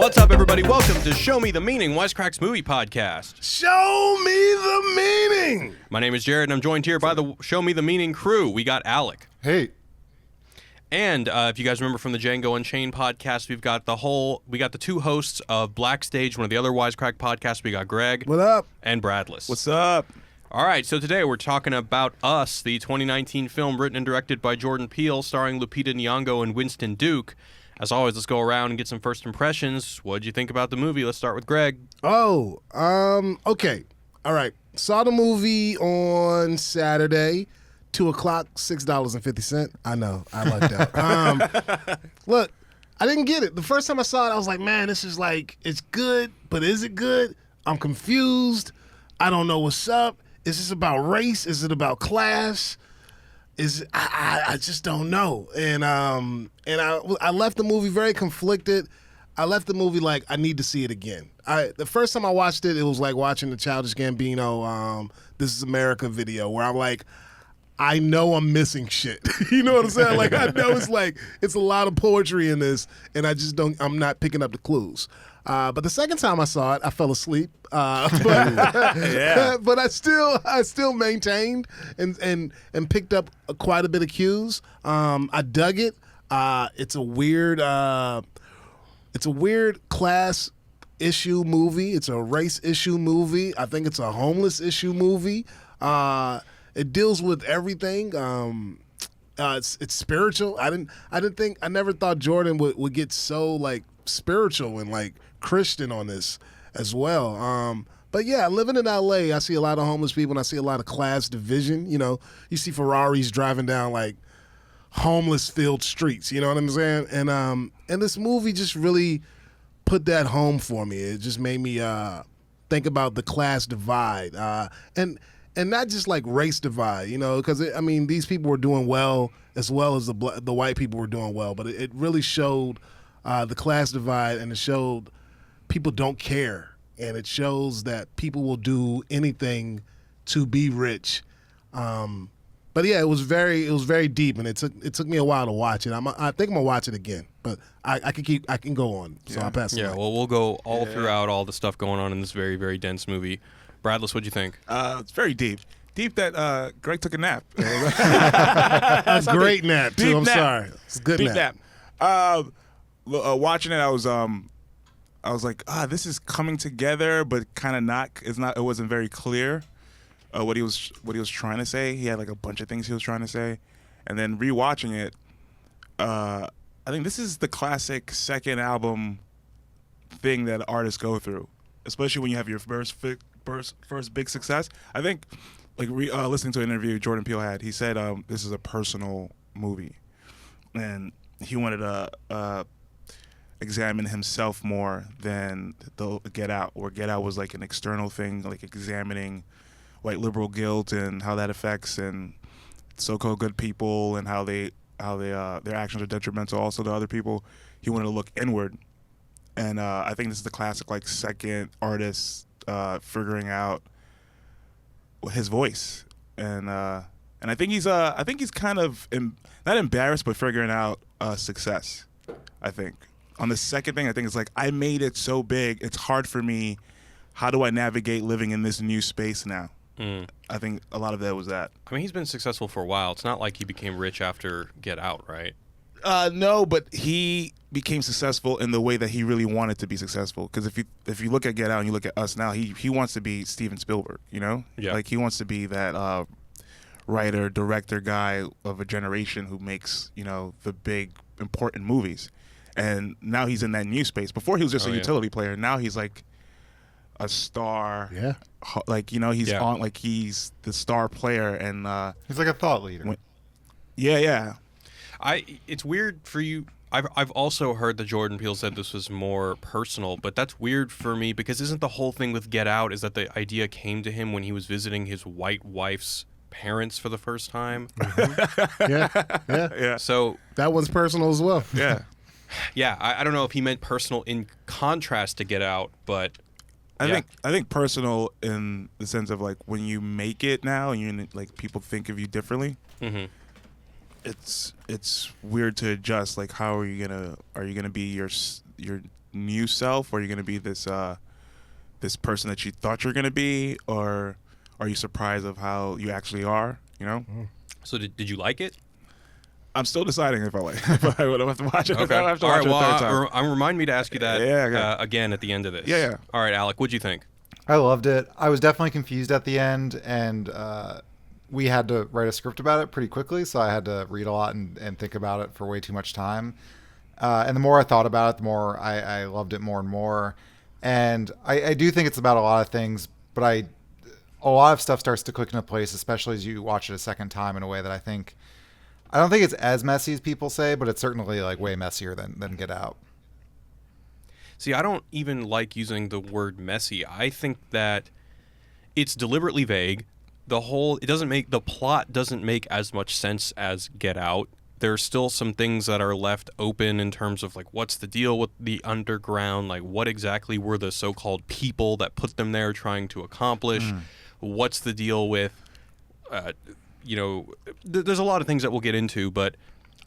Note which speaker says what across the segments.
Speaker 1: What's up, everybody? Welcome to Show Me the Meaning, Wisecrack's movie podcast.
Speaker 2: Show me the meaning.
Speaker 1: My name is Jared, and I'm joined here by the Show Me the Meaning crew. We got Alec.
Speaker 2: Hey.
Speaker 1: And if you guys remember from the Django Unchained podcast, we got the two hosts of Blackstage, one of the other Wisecrack podcasts. We got Greg.
Speaker 2: What up?
Speaker 1: And Bradlys.
Speaker 3: What's up?
Speaker 1: All right, so today we're talking about Us, the 2019 film written and directed by Jordan Peele, starring Lupita Nyong'o and Winston Duke. As always, let's go around and get some first impressions. What did you think about the movie? Let's start with Greg.
Speaker 2: Okay. All right. Saw the movie on Saturday, 2 o'clock, $6.50. I know. I like that. Look, I didn't get it. The first time I saw it, I was like, man, this is like, it's good, but is it good? I'm confused. I don't know what's up. Is this about race? Is it about class? I just don't know. And I left the movie very conflicted. I left the movie like I need to see it again. The first time I watched it, it was like watching the Childish Gambino This Is America video where I'm like, I know I'm missing shit. You know what I'm saying? Like I know it's a lot of poetry in this, and I'm not picking up the clues. But the second time I saw it, I fell asleep. But I still maintained and picked up quite a bit of cues. I dug it. It's a weird class issue movie. It's a race issue movie. I think it's a homeless issue movie. It deals with everything. It's spiritual. I never thought Jordan would get so like spiritual and like Christian on this as well. But yeah, living in LA, I see a lot of homeless people and I see a lot of class division. You know, you see Ferraris driving down like homeless filled streets. You know what I'm saying? And this movie just really put that home for me. It just made me think about the class divide and not just like race divide. You know, because these people were doing well as the white people were doing well, but it really showed the class divide, and it showed people don't care, and it shows that people will do anything to be rich. But yeah, it was very deep, and it took me a while to watch it. I think I'm gonna watch it again, but I can go on. So I'll pass it.
Speaker 1: Yeah, well, we'll go all throughout all the stuff going on in this very, very dense movie. Bradlys, what'd you think?
Speaker 3: It's very deep. Deep that Greg took a nap.
Speaker 2: A great nap too. I'm sorry. It's a good
Speaker 3: deep
Speaker 2: nap.
Speaker 3: Watching it, I was like, this is coming together, but kind of not. It wasn't very clear what he was trying to say. He had like a bunch of things he was trying to say, and then rewatching it, I think this is the classic second album thing that artists go through, especially when you have your first big success. I think, like listening to an interview Jordan Peele had, he said this is a personal movie, and he wanted to examine himself more than the Get Out, where Get Out was like an external thing, like examining white liberal guilt and how that affects and so-called good people and how their actions are detrimental also to other people. He wanted to look inward, and I think this is the classic like second artist figuring out his voice, and I think he's kind of not embarrassed, but figuring out success. I think on the second thing, I think it's like, I made it so big, it's hard for me. How do I navigate living in this new space now? I think a lot of that was that.
Speaker 1: I mean, he's been successful for a while. It's not like he became rich after Get Out, right?
Speaker 3: No, but he became successful in the way that he really wanted to be successful. Because if you look at Get Out and you look at Us now, he wants to be Steven Spielberg, you know?
Speaker 1: Yeah.
Speaker 3: Like, he wants to be that writer, director guy of a generation who makes, the big, important movies. And now he's in that new space. Before he was just a utility player. Now he's like a star.
Speaker 2: Yeah.
Speaker 3: Like, he's on, like, he's the star player. And
Speaker 4: he's like a thought leader.
Speaker 3: Yeah.
Speaker 1: It's weird for you. I've also heard that Jordan Peele said this was more personal, but that's weird for me because isn't the whole thing with Get Out is that the idea came to him when he was visiting his white wife's parents for the first time?
Speaker 2: Mm-hmm. Yeah.
Speaker 1: So
Speaker 2: that one's personal as well.
Speaker 3: Yeah.
Speaker 1: Yeah, I don't know if he meant personal in contrast to Get Out, but
Speaker 3: I think personal in the sense of like when you make it now and you like people think of you differently.
Speaker 1: Mm-hmm.
Speaker 3: It's weird to adjust. Like, how are you gonna be your new self, or are you going to be this this person that you thought you were going to be, or are you surprised of how you actually are? You know.
Speaker 1: So did you like it?
Speaker 3: I'm still deciding if I like. If I would have to watch it.
Speaker 1: Okay.
Speaker 3: I have to
Speaker 1: All
Speaker 3: watch
Speaker 1: right.
Speaker 3: it a third time.
Speaker 1: Well, remind me to ask you that again at the end of this.
Speaker 3: Yeah.
Speaker 1: All right, Alec, what'd you think?
Speaker 4: I loved it. I was definitely confused at the end, and we had to write a script about it pretty quickly, so I had to read a lot and think about it for way too much time. And the more I thought about it, the more I loved it more and more. And I do think it's about a lot of things, but a lot of stuff starts to click into place, especially as you watch it a second time in a way that I don't think it's as messy as people say, but it's certainly like way messier than Get Out.
Speaker 1: See, I don't even like using the word messy. I think that it's deliberately vague. The plot doesn't make as much sense as Get Out. There's still some things that are left open in terms of like what's the deal with the underground, like what exactly were the so-called people that put them there trying to accomplish? What's the deal with there's a lot of things that we'll get into, but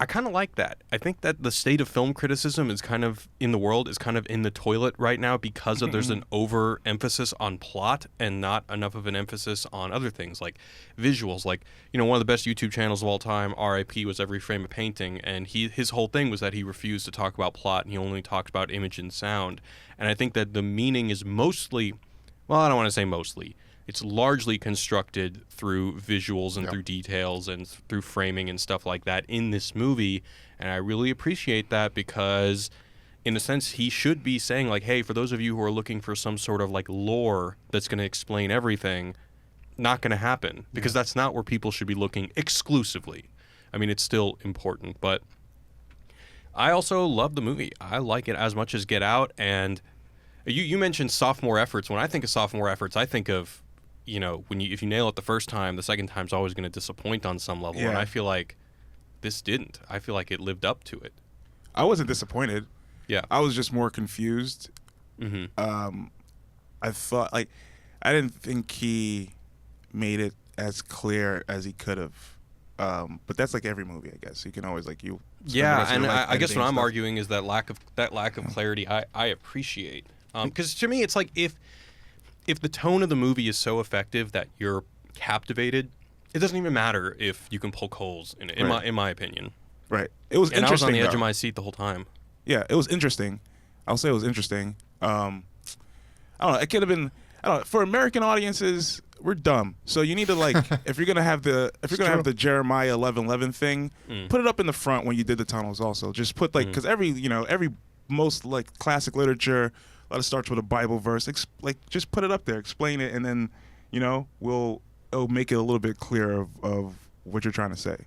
Speaker 1: I kind of like that. I think that the state of film criticism is kind of in the world is kind of in the toilet right now because there's an overemphasis on plot and not enough of an emphasis on other things like visuals. Like, one of the best YouTube channels of all time, RIP, was Every Frame a Painting, and his whole thing was that he refused to talk about plot and he only talked about image and sound. And I think that the meaning is mostly, well, I don't want to say mostly. It's largely constructed through visuals and through details and through framing and stuff like that in this movie. And I really appreciate that because, in a sense, he should be saying, like, hey, for those of you who are looking for some sort of, like, lore that's going to explain everything, not going to happen. Because that's not where people should be looking exclusively. I mean, it's still important. But I also love the movie. I like it as much as Get Out. And you mentioned sophomore efforts. When I think of sophomore efforts, I think of... if you nail it the first time, the second time's always going to disappoint on some level.
Speaker 3: Yeah.
Speaker 1: And I feel like this didn't. I feel like it lived up to it.
Speaker 3: I wasn't disappointed.
Speaker 1: Yeah.
Speaker 3: I was just more confused. I thought, I didn't think he made it as clear as he could have. But that's like every movie, I guess. You can always
Speaker 1: Yeah, and I guess what I'm arguing is that lack of clarity I appreciate. Because to me, it's like if the tone of the movie is so effective that you're captivated, it doesn't even matter if you can poke holes in it. In my opinion,
Speaker 3: right? It was
Speaker 1: and
Speaker 3: interesting.
Speaker 1: I was on the edge
Speaker 3: though.
Speaker 1: of my seat the whole time.
Speaker 3: Yeah, it was interesting. I'll say it was interesting. I don't know. It could have been. I don't know. For American audiences, we're dumb. So you need to if you're gonna have the Jeremiah 11:11 thing, put it up in the front when you did the tunnels. Also, just put because every most classic literature. A lot of starts with a Bible verse. Just put it up there, explain it, and then, it'll make it a little bit clearer of what you're trying to say.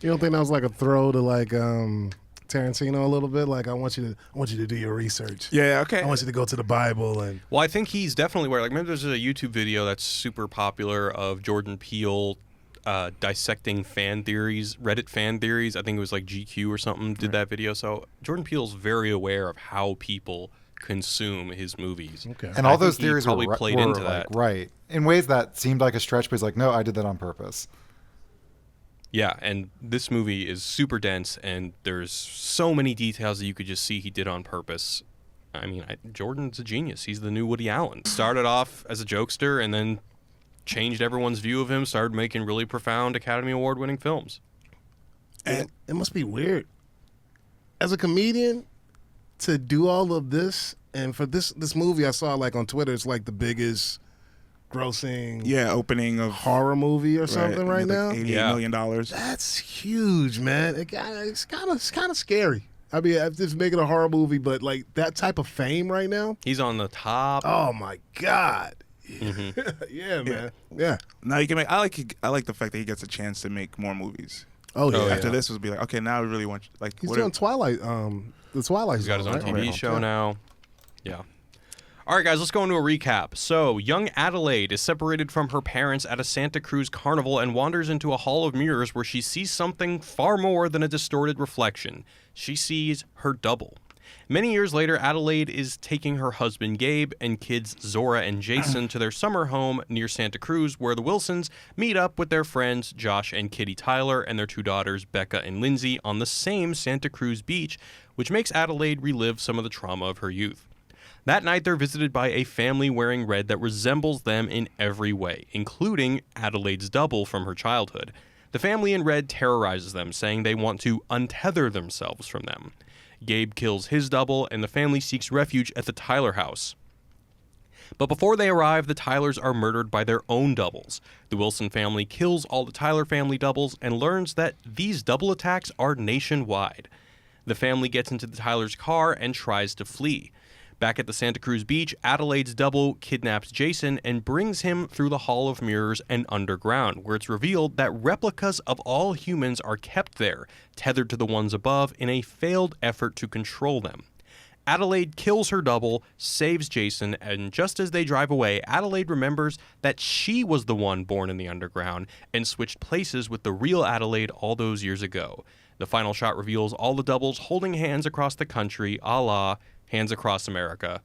Speaker 2: You don't think that was like a throw to Tarantino a little bit? Like, I want you to do your research.
Speaker 3: Yeah, okay.
Speaker 2: I want you to go to the Bible and.
Speaker 1: Well, I think he's definitely where. Remember, there's a YouTube video that's super popular of Jordan Peele dissecting fan theories, Reddit fan theories. I think it was like GQ or something did that video. So Jordan Peele's very aware of how people consume his movies.
Speaker 2: Okay.
Speaker 4: And all those theories
Speaker 1: probably
Speaker 4: were
Speaker 1: played into that.
Speaker 4: Right. In ways that seemed like a stretch, but he's like, no, I did that on purpose.
Speaker 1: Yeah, and this movie is super dense, and there's so many details that you could just see he did on purpose. I mean, Jordan's a genius. He's the new Woody Allen. Started off as a jokester and then changed everyone's view of him, started making really profound Academy Award-winning films.
Speaker 2: And it must be weird. As a comedian, to do all of this, and for this movie I saw on Twitter, it's like the biggest grossing
Speaker 3: opening of
Speaker 2: horror movie or something right now.
Speaker 3: $88 million.
Speaker 2: That's huge, man. It's kind of scary. I mean, I'm just making a horror movie, but that type of fame right now.
Speaker 1: He's on the top.
Speaker 2: Oh my God. Yeah, man. Yeah.
Speaker 3: Now you can make. I like the fact that he gets a chance to make more movies.
Speaker 2: Oh yeah.
Speaker 3: After this, would be okay. Now we really want
Speaker 2: he's doing Twilight. The Twilight.
Speaker 1: He's got his own
Speaker 2: Zone,
Speaker 1: TV show now. Yeah. All right, guys, let's go into a recap. So, young Adelaide is separated from her parents at a Santa Cruz carnival and wanders into a hall of mirrors where she sees something far more than a distorted reflection. She sees her double. Many years later, Adelaide is taking her husband Gabe and kids Zora and Jason to their summer home near Santa Cruz, where the Wilsons meet up with their friends Josh and Kitty Tyler and their 2 daughters Becca and Lindsay on the same Santa Cruz beach, which makes Adelaide relive some of the trauma of her youth. That night, they're visited by a family wearing red that resembles them in every way, including Adelaide's double from her childhood. The family in red terrorizes them, saying they want to untether themselves from them. Gabe kills his double, and the family seeks refuge at the Tyler house. But before they arrive, the Tylers are murdered by their own doubles. The Wilson family kills all the Tyler family doubles and learns that these double attacks are nationwide. The family gets into the Tyler's car and tries to flee. Back at the Santa Cruz beach, Adelaide's double kidnaps Jason and brings him through the Hall of Mirrors and underground, where it's revealed that replicas of all humans are kept there, tethered to the ones above, in a failed effort to control them. Adelaide kills her double, saves Jason, and just as they drive away, Adelaide remembers that she was the one born in the underground and switched places with the real Adelaide all those years ago. The final shot reveals all the doubles holding hands across the country, a la Hands Across America.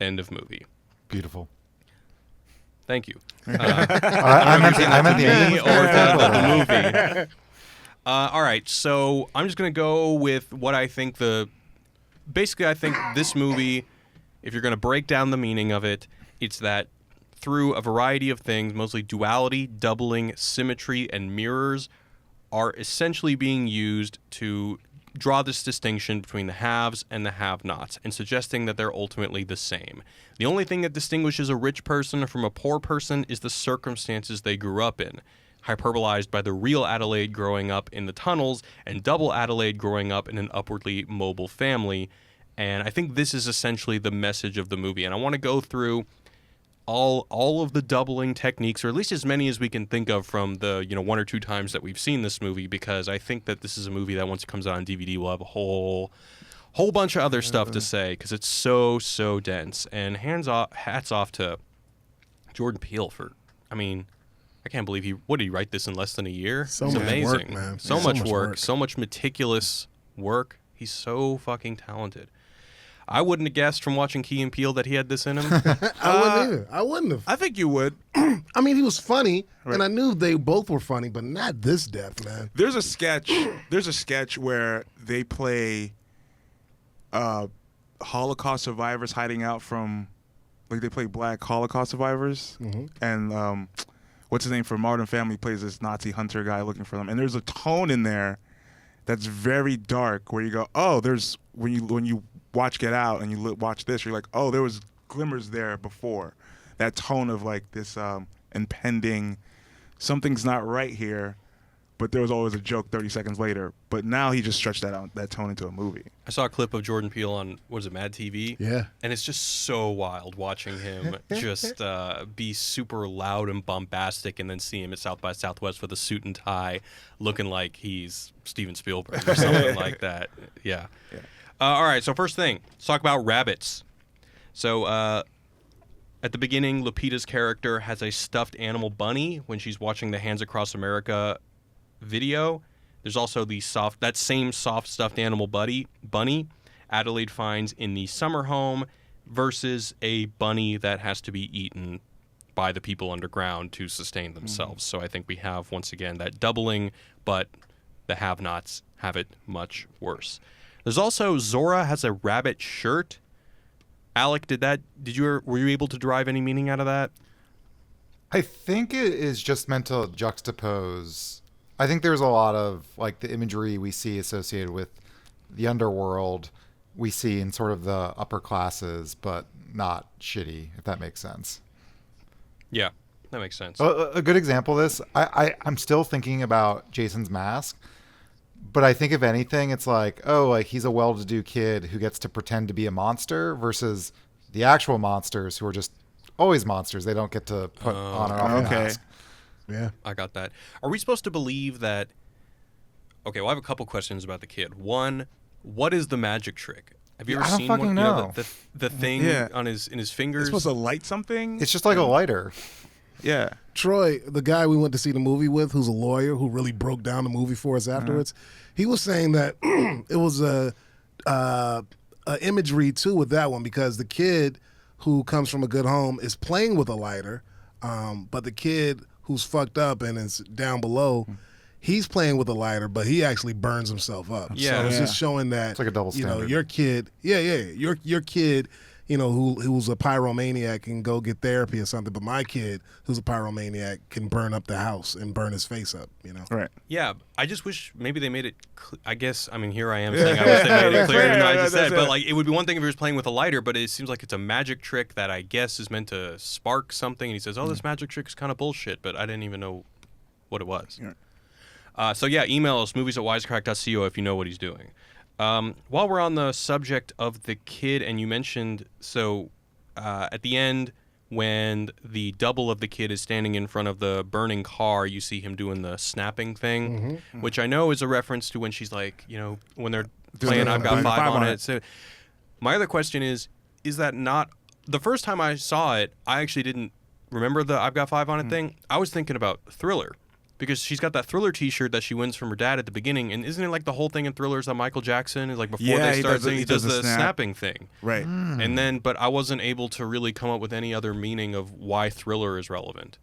Speaker 1: End of movie.
Speaker 4: Beautiful.
Speaker 1: Thank you.
Speaker 4: I meant the ending.
Speaker 1: Or the movie. All right, so I'm just going to go with what I think Basically, I think this movie, if you're going to break down the meaning of it, it's that through a variety of things, mostly duality, doubling, symmetry, and mirrors, are essentially being used to draw this distinction between the haves and the have-nots, and suggesting that they're ultimately the same. The only thing that distinguishes a rich person from a poor person is the circumstances they grew up in, hyperbolized by the real Adelaide growing up in the tunnels and double Adelaide growing up in an upwardly mobile family. And I think this is essentially the message of the movie. And I want to go through all of the doubling techniques, or at least as many as we can think of from the 1 or 2 times that we've seen this movie, because I think that this is a movie that once it comes out on DVD will have a whole bunch of other stuff to say, because it's so dense. And hats off to Jordan Peele for, I can't believe did he write this in less than a year? It's
Speaker 2: much
Speaker 1: amazing.
Speaker 2: work, man.
Speaker 1: So much work, so much meticulous work. He's so fucking talented. I wouldn't have guessed from watching Key and Peele that he had this in him.
Speaker 2: I wouldn't either. I wouldn't have.
Speaker 3: I think you would.
Speaker 2: He was funny,
Speaker 3: Right.
Speaker 2: and I knew they both were funny, but not this depth, man.
Speaker 3: There's a sketch where they play Holocaust survivors hiding out from, like, they play black Holocaust survivors, and what's his name from Modern Family plays this Nazi hunter guy looking for them, and there's a tone in there that's very dark where you go, oh, there's when you watch Get Out and you watch this, you're like, oh, there was glimmers there before. That tone of like this impending, something's not right here, but there was always a joke 30 seconds later. But now he just stretched that tone into a movie.
Speaker 1: I saw a clip of Jordan Peele on, Mad TV?
Speaker 2: Yeah.
Speaker 1: And it's just so wild watching him just be super loud and bombastic, and then see him at South by Southwest with a suit and tie looking like he's Steven Spielberg or something like that. Yeah. All right, so first thing, let's talk about rabbits. So at the beginning, Lupita's character has a stuffed animal bunny when she's watching the Hands Across America video. There's also that same soft stuffed animal bunny Adelaide finds in the summer home versus a bunny that has to be eaten by the people underground to sustain themselves. So I think we have, once again, that doubling, but the have-nots have it much worse. There's also Zora has a rabbit shirt. Alec, were you able to derive any meaning out of that?
Speaker 4: I think it is just meant to juxtapose. I think there's a lot of like the imagery we see associated with the underworld we see in sort of the upper classes, but not shitty, if that makes sense.
Speaker 1: Yeah, that makes sense.
Speaker 4: A good example of this, I'm still thinking about Jason's mask, but I think if anything, it's like, oh, like he's a well-to-do kid who gets to pretend to be a monster versus the actual monsters who are just always monsters. They don't get to put on or off a mask.
Speaker 2: Yeah.
Speaker 1: I got that. Are we supposed to believe that... Okay, well, I have a couple questions about the kid. One, what is the magic trick? Have you ever seen one?
Speaker 4: Fucking know.
Speaker 1: The thing in his fingers?
Speaker 3: It's supposed to light something?
Speaker 4: It's just like a lighter.
Speaker 3: Yeah.
Speaker 2: Troy, the guy we went to see the movie with, who's a lawyer who really broke down the movie for us afterwards, he was saying that it was imagery too with that one, because the kid who comes from a good home is playing with a lighter, but the kid who's fucked up and is down below, he's playing with a lighter, but he actually burns himself up.
Speaker 1: Yeah.
Speaker 2: So it's just showing that
Speaker 4: It's like a double standard.
Speaker 2: your kid, your kid, who's a pyromaniac can go get therapy or something, but my kid who's a pyromaniac can burn up the house and burn his face up.
Speaker 3: Right.
Speaker 1: Yeah, I just wish maybe they made it. I guess I mean here I am saying I wish they made it clearer than I just said. But like it would be one thing if he was playing with a lighter, but it seems like it's a magic trick that I guess is meant to spark something. And he says, "Oh, this magic trick is kind of bullshit," but I didn't even know what it was. So yeah, email us movies@wisecrack.co if you know what he's doing. While we're on the subject of the kid, and you mentioned at the end when the double of the kid is standing in front of the burning car, you see him doing the snapping thing, which I know is a reference to when she's like, when they're playing I've Got Five on it. So my other question is that not the first time I saw it, I actually didn't remember the I've Got Five on it thing. I was thinking about Thriller. Because she's got that Thriller T-shirt that she wins from her dad at the beginning, and isn't it like the whole thing in Thriller is that Michael Jackson is like before they start singing, he does the snapping thing,
Speaker 3: right?
Speaker 1: And then, but I wasn't able to really come up with any other meaning of why Thriller is relevant,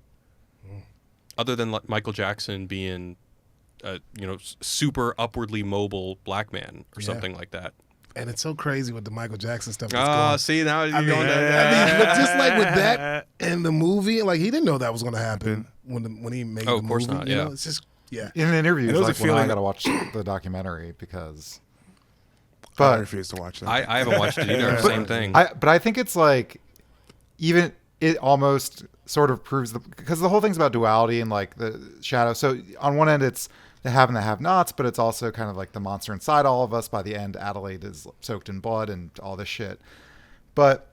Speaker 1: other than like Michael Jackson being, super upwardly mobile black man or something like that.
Speaker 2: And it's so crazy with the Michael Jackson stuff. That's
Speaker 1: see now you're going
Speaker 2: but just like with that and the movie, like he didn't know that was going to happen when he made the movie.
Speaker 1: Of course not. Yeah,
Speaker 2: it's just
Speaker 4: In an interview,
Speaker 3: it
Speaker 4: it's
Speaker 3: was
Speaker 4: like,
Speaker 3: a feeling.
Speaker 4: I got to watch the documentary because.
Speaker 3: I
Speaker 4: But
Speaker 3: refuse to watch that.
Speaker 1: I haven't watched it either. Same thing.
Speaker 4: But I think it's like, even it almost sort of proves because the whole thing's about duality and like the shadow. So on one end, it's the have and the have-nots, but it's also kind of like the monster inside all of us. By the end, Adelaide is soaked in blood and all this shit. But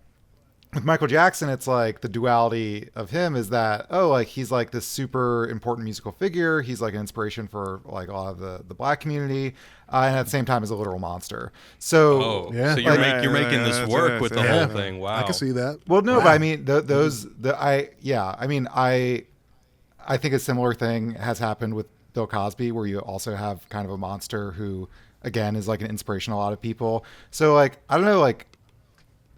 Speaker 4: with Michael Jackson, it's like the duality of him is that, he's like this super important musical figure. He's like an inspiration for like a lot of the black community. And at the same time is a literal monster. So,
Speaker 2: Yeah.
Speaker 1: So you're,
Speaker 2: Like-
Speaker 1: you're making this work with the
Speaker 2: yeah.
Speaker 1: whole thing. Wow.
Speaker 2: I can see that.
Speaker 4: well, no, but I mean, I think a similar thing has happened with Bill Cosby, where you also have kind of a monster who, again, is like an inspiration to a lot of people. So like, I don't know, like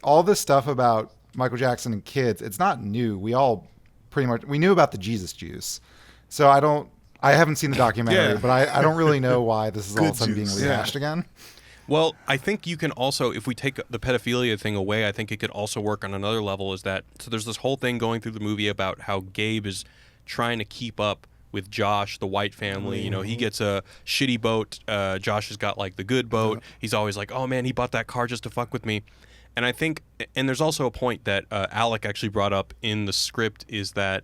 Speaker 4: all this stuff about Michael Jackson and kids, it's not new. We all we knew about the Jesus juice. So I haven't seen the documentary, but I don't really know why this is all of a sudden being
Speaker 2: juice.
Speaker 4: rehashed again.
Speaker 1: Well, I think you can also, if we take the pedophilia thing away, I think it could also work on another level. Is that so? There's this whole thing going through the movie about how Gabe is trying to keep up with Josh, the white family. He gets a shitty boat. Josh has got like the good boat. He's always like, oh man, he bought that car just to fuck with me. And I think, and there's also a point that Alec actually brought up in the script is that,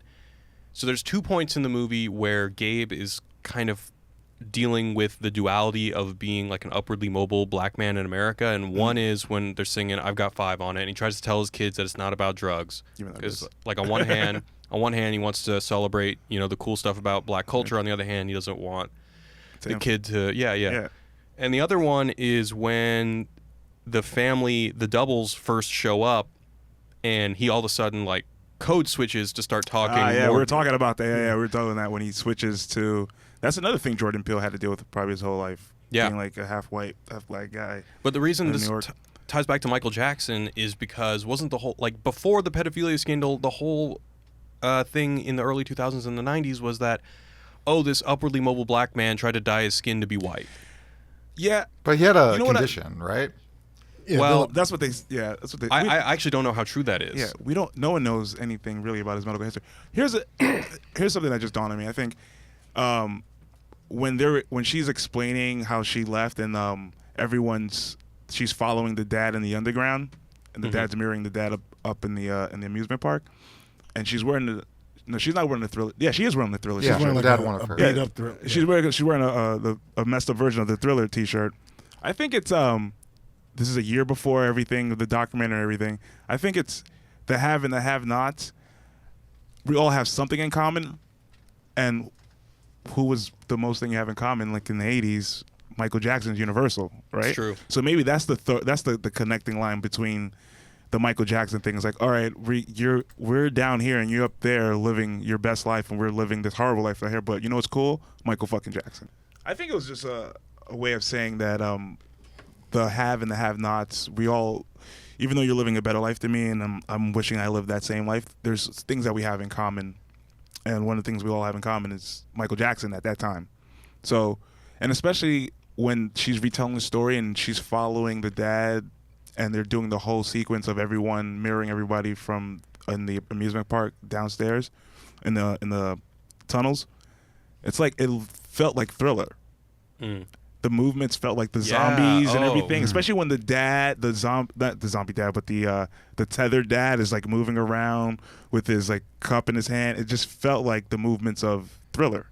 Speaker 1: so there's 2 points in the movie where Gabe is kind of dealing with the duality of being like an upwardly mobile black man in America. And one is when they're singing I've Got Five on it, and he tries to tell his kids that it's not about drugs. Because like on one hand, he wants to celebrate, the cool stuff about black culture. On the other hand, he doesn't want the kid to, yeah. And the other one is when the family, the doubles first show up, and he all of a sudden like code switches to start talking.
Speaker 3: We were talking about that. Yeah, we were talking about that when he switches to. That's another thing Jordan Peele had to deal with probably his whole life.
Speaker 1: Yeah,
Speaker 3: being like a half white, half black guy.
Speaker 1: But the reason this ties back to Michael Jackson is because wasn't the whole like before the pedophilia scandal, the whole thing in the early 2000s and the 90s was that this upwardly mobile black man tried to dye his skin to be white.
Speaker 3: Yeah,
Speaker 4: but he had a condition, right?
Speaker 2: Yeah,
Speaker 3: well, that's what they. Yeah, that's what they.
Speaker 1: I actually don't know how true that is.
Speaker 3: Yeah, we don't. No one knows anything really about his medical history. Here's something that just dawned on me. I think when she's explaining how she left and she's following the dad in the underground, and the dad's mirroring the dad up in the amusement park, and she's wearing she's not wearing the Thriller. Yeah, she is wearing the Thriller.
Speaker 4: Yeah,
Speaker 3: t-shirt.
Speaker 4: the dad one of her.
Speaker 2: Beat up Thriller.
Speaker 3: She's wearing a messed up version of the Thriller T-shirt. I think it's this is a year before everything, the documentary and everything. I think it's the have and the have-nots. We all have something in common, and who was the most thing you have in common? Like in the '80s, Michael Jackson's Universal, right?
Speaker 1: It's true.
Speaker 3: So maybe that's the connecting line between the Michael Jackson thing. It's like, all right, we're down here and you're up there living your best life, and we're living this horrible life out here. But you know what's cool? Michael fucking Jackson. I think it was just a way of saying that the have and the have-nots. We all, even though you're living a better life than me, and I'm wishing I lived that same life. There's things that we have in common, and one of the things we all have in common is Michael Jackson at that time. So, and especially when she's retelling the story and she's following the dad, and they're doing the whole sequence of everyone mirroring everybody from in the amusement park downstairs, in the tunnels. It's like it felt like Thriller. The movements felt like the zombies and everything, especially when the tethered dad is like moving around with his like cup in his hand. It just felt like the movements of Thriller.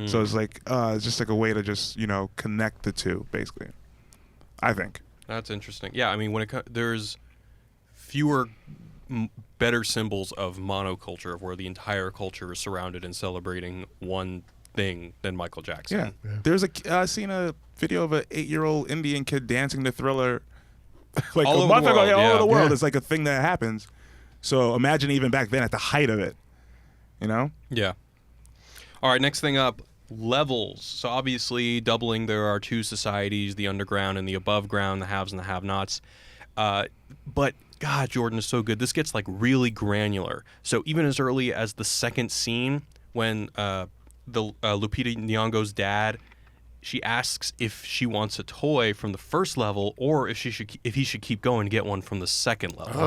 Speaker 3: So it's like it's just like a way to just connect the two, basically. I think
Speaker 1: that's interesting. Yeah, I mean there's fewer better symbols of monoculture, of where the entire culture is surrounded and celebrating one thing than Michael Jackson.
Speaker 3: Yeah. There's I seen a video of an 8-year-old Indian kid dancing to Thriller like
Speaker 1: all
Speaker 3: a
Speaker 1: over
Speaker 3: month
Speaker 1: the
Speaker 3: ago.
Speaker 1: world,
Speaker 3: All over the world.
Speaker 2: Yeah.
Speaker 3: It's like a thing that happens. So imagine even back then at the height of it.
Speaker 1: Yeah. All right, next thing up, levels. So obviously, doubling, there are two societies, the underground and the above ground, the haves and the have-nots. But God, Jordan is so good. This gets like really granular. So even as early as the second scene, when Lupita Nyong'o's dad, she asks if she wants a toy from the first level or if he should keep going and get one from the second level.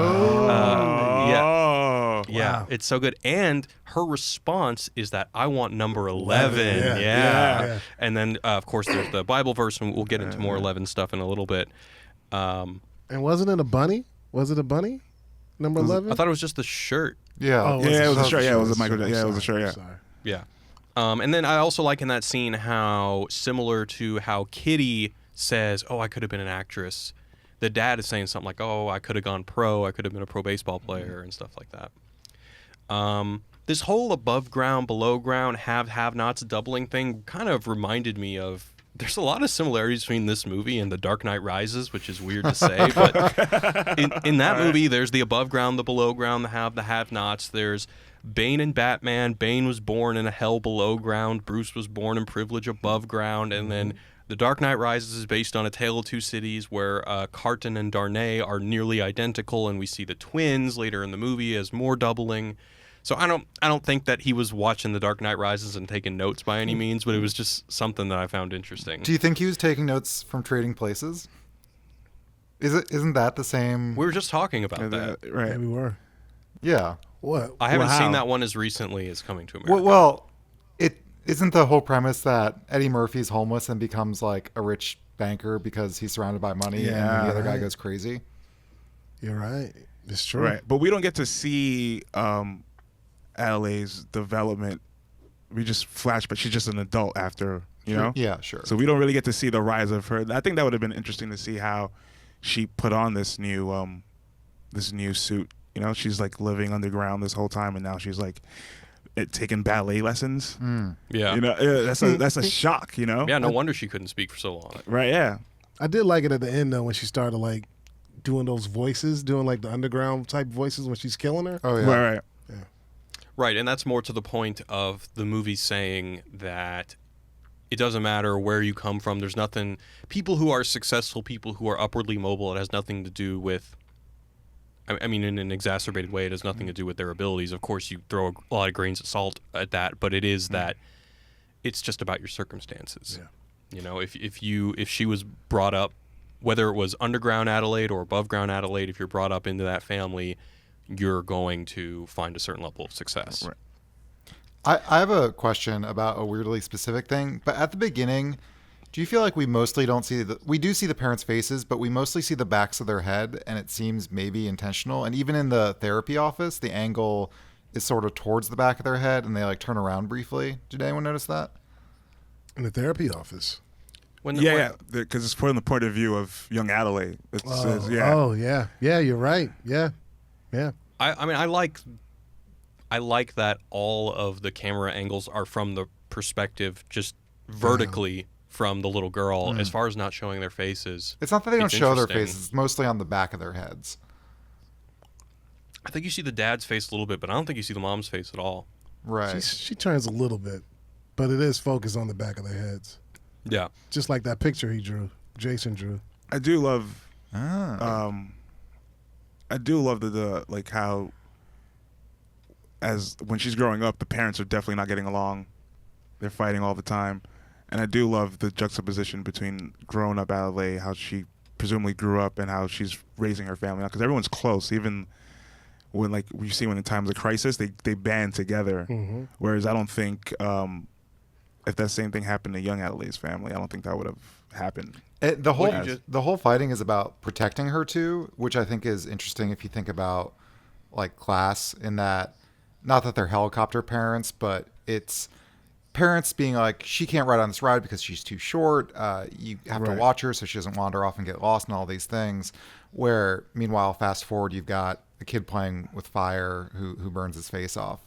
Speaker 1: Yeah, it's so good. And her response is that I want number 11. Yeah. And then of course there's the Bible verse, and we'll get into more 11 stuff in a little bit.
Speaker 2: And wasn't it a bunny? Was it a bunny? Number 11?
Speaker 1: I thought it was just the shirt.
Speaker 2: Oh,
Speaker 3: it was a shirt. Yeah, it was a
Speaker 2: Sorry,
Speaker 3: Michael Jackson. Yeah, it was a shirt. Yeah.
Speaker 2: Sorry.
Speaker 1: Yeah. And then I also like in that scene how similar to how Kitty says, "Oh, I could have been an actress." The dad is saying something like, "Oh, I could have gone pro. I could have been a pro baseball player," and stuff like that. This whole above ground, below ground, have-nots doubling thing kind of reminded me of. There's a lot of similarities between this movie and The Dark Knight Rises, which is weird to say, but in that movie, there's the above ground, the below ground, the have-nots. There's Bane and Batman. Bane was born in a hell below ground. Bruce was born in privilege above ground. And then The Dark Knight Rises is based on A Tale of Two Cities, where Carton and Darnay are nearly identical, and we see the twins later in the movie as more doubling. So I don't think that he was watching The Dark Knight Rises and taking notes by any means, but it was just something that I found interesting.
Speaker 4: Do you think he was taking notes from Trading Places? Isn't that the same?
Speaker 1: We were just talking about that.
Speaker 3: Right.
Speaker 2: Yeah, we were.
Speaker 4: Yeah.
Speaker 2: What?
Speaker 1: I haven't
Speaker 3: Wow.
Speaker 1: seen that one as recently as Coming to America.
Speaker 4: Well, it isn't the whole premise that Eddie Murphy's homeless and becomes like a rich banker because he's surrounded by money, and the other guy goes crazy.
Speaker 2: You're right. It's true.
Speaker 3: Right. But we don't get to see Adelaide's development. We just flash, but she's just an adult after,
Speaker 4: Yeah, sure.
Speaker 3: So we don't really get to see the rise of her. I think that would have been interesting to see how she put on this new suit. She's like living underground this whole time, and now she's like taking ballet lessons.
Speaker 1: Yeah.
Speaker 3: That's a shock.
Speaker 1: Yeah, no wonder she couldn't speak for so long.
Speaker 3: Right. Yeah.
Speaker 2: I did like it at the end though when she started like doing those voices, doing like the underground type voices when she's killing her.
Speaker 4: Oh yeah.
Speaker 3: Right.
Speaker 1: Right, and that's more to the point of the movie saying that it doesn't matter where you come from. There's nothing. People who are successful, people who are upwardly mobile, it has nothing to do with. I mean, in an exacerbated way, it has nothing to do with their abilities. Of course, you throw a lot of grains of salt at that, but it is that it's just about your circumstances.
Speaker 2: Yeah.
Speaker 1: If she was brought up, whether it was underground Adelaide or above ground Adelaide, if you're brought up into that family, you're going to find a certain level of success.
Speaker 3: Right.
Speaker 4: I have a question about a weirdly specific thing, but at the beginning, do you feel like we mostly don't see we do see the parents' faces, but we mostly see the backs of their head, and it seems maybe intentional. And even in the therapy office, the angle is sort of towards the back of their head, and they like turn around briefly. Did anyone notice that?
Speaker 2: In the therapy office.
Speaker 3: Because it's from the point of view of young Adelaide.
Speaker 2: Oh yeah, you're right. Yeah.
Speaker 1: I mean, I like that all of the camera angles are from the perspective just vertically from the little girl, as far as not showing their faces.
Speaker 4: It's not that they don't show their
Speaker 1: interesting.
Speaker 4: faces; it's mostly on the back of their heads.
Speaker 1: I think you see the dad's face a little bit, but I don't think you see the mom's face at all.
Speaker 4: Right.
Speaker 2: She turns a little bit, but it is focused on the back of their heads.
Speaker 1: Yeah.
Speaker 2: Just like that picture Jason drew.
Speaker 3: I do love.
Speaker 4: Ah.
Speaker 3: I do love the like how, as when she's growing up, the parents are definitely not getting along. They're fighting all the time, and I do love the juxtaposition between growing up out of LA, how she presumably grew up, and how she's raising her family now. Because everyone's close, even when like we see when in times of crisis, they band together.
Speaker 2: Mm-hmm.
Speaker 3: Whereas I don't think if that same thing happened to young Adelaide's family, I don't think that would have happened.
Speaker 4: The whole fighting is about protecting her too, which I think is interesting if you think about like class in that, not that they're helicopter parents, but it's parents being like, she can't ride on this ride because she's too short. You have to watch her so she doesn't wander off and get lost and all these things. Where meanwhile, fast forward, you've got a kid playing with fire who burns his face off.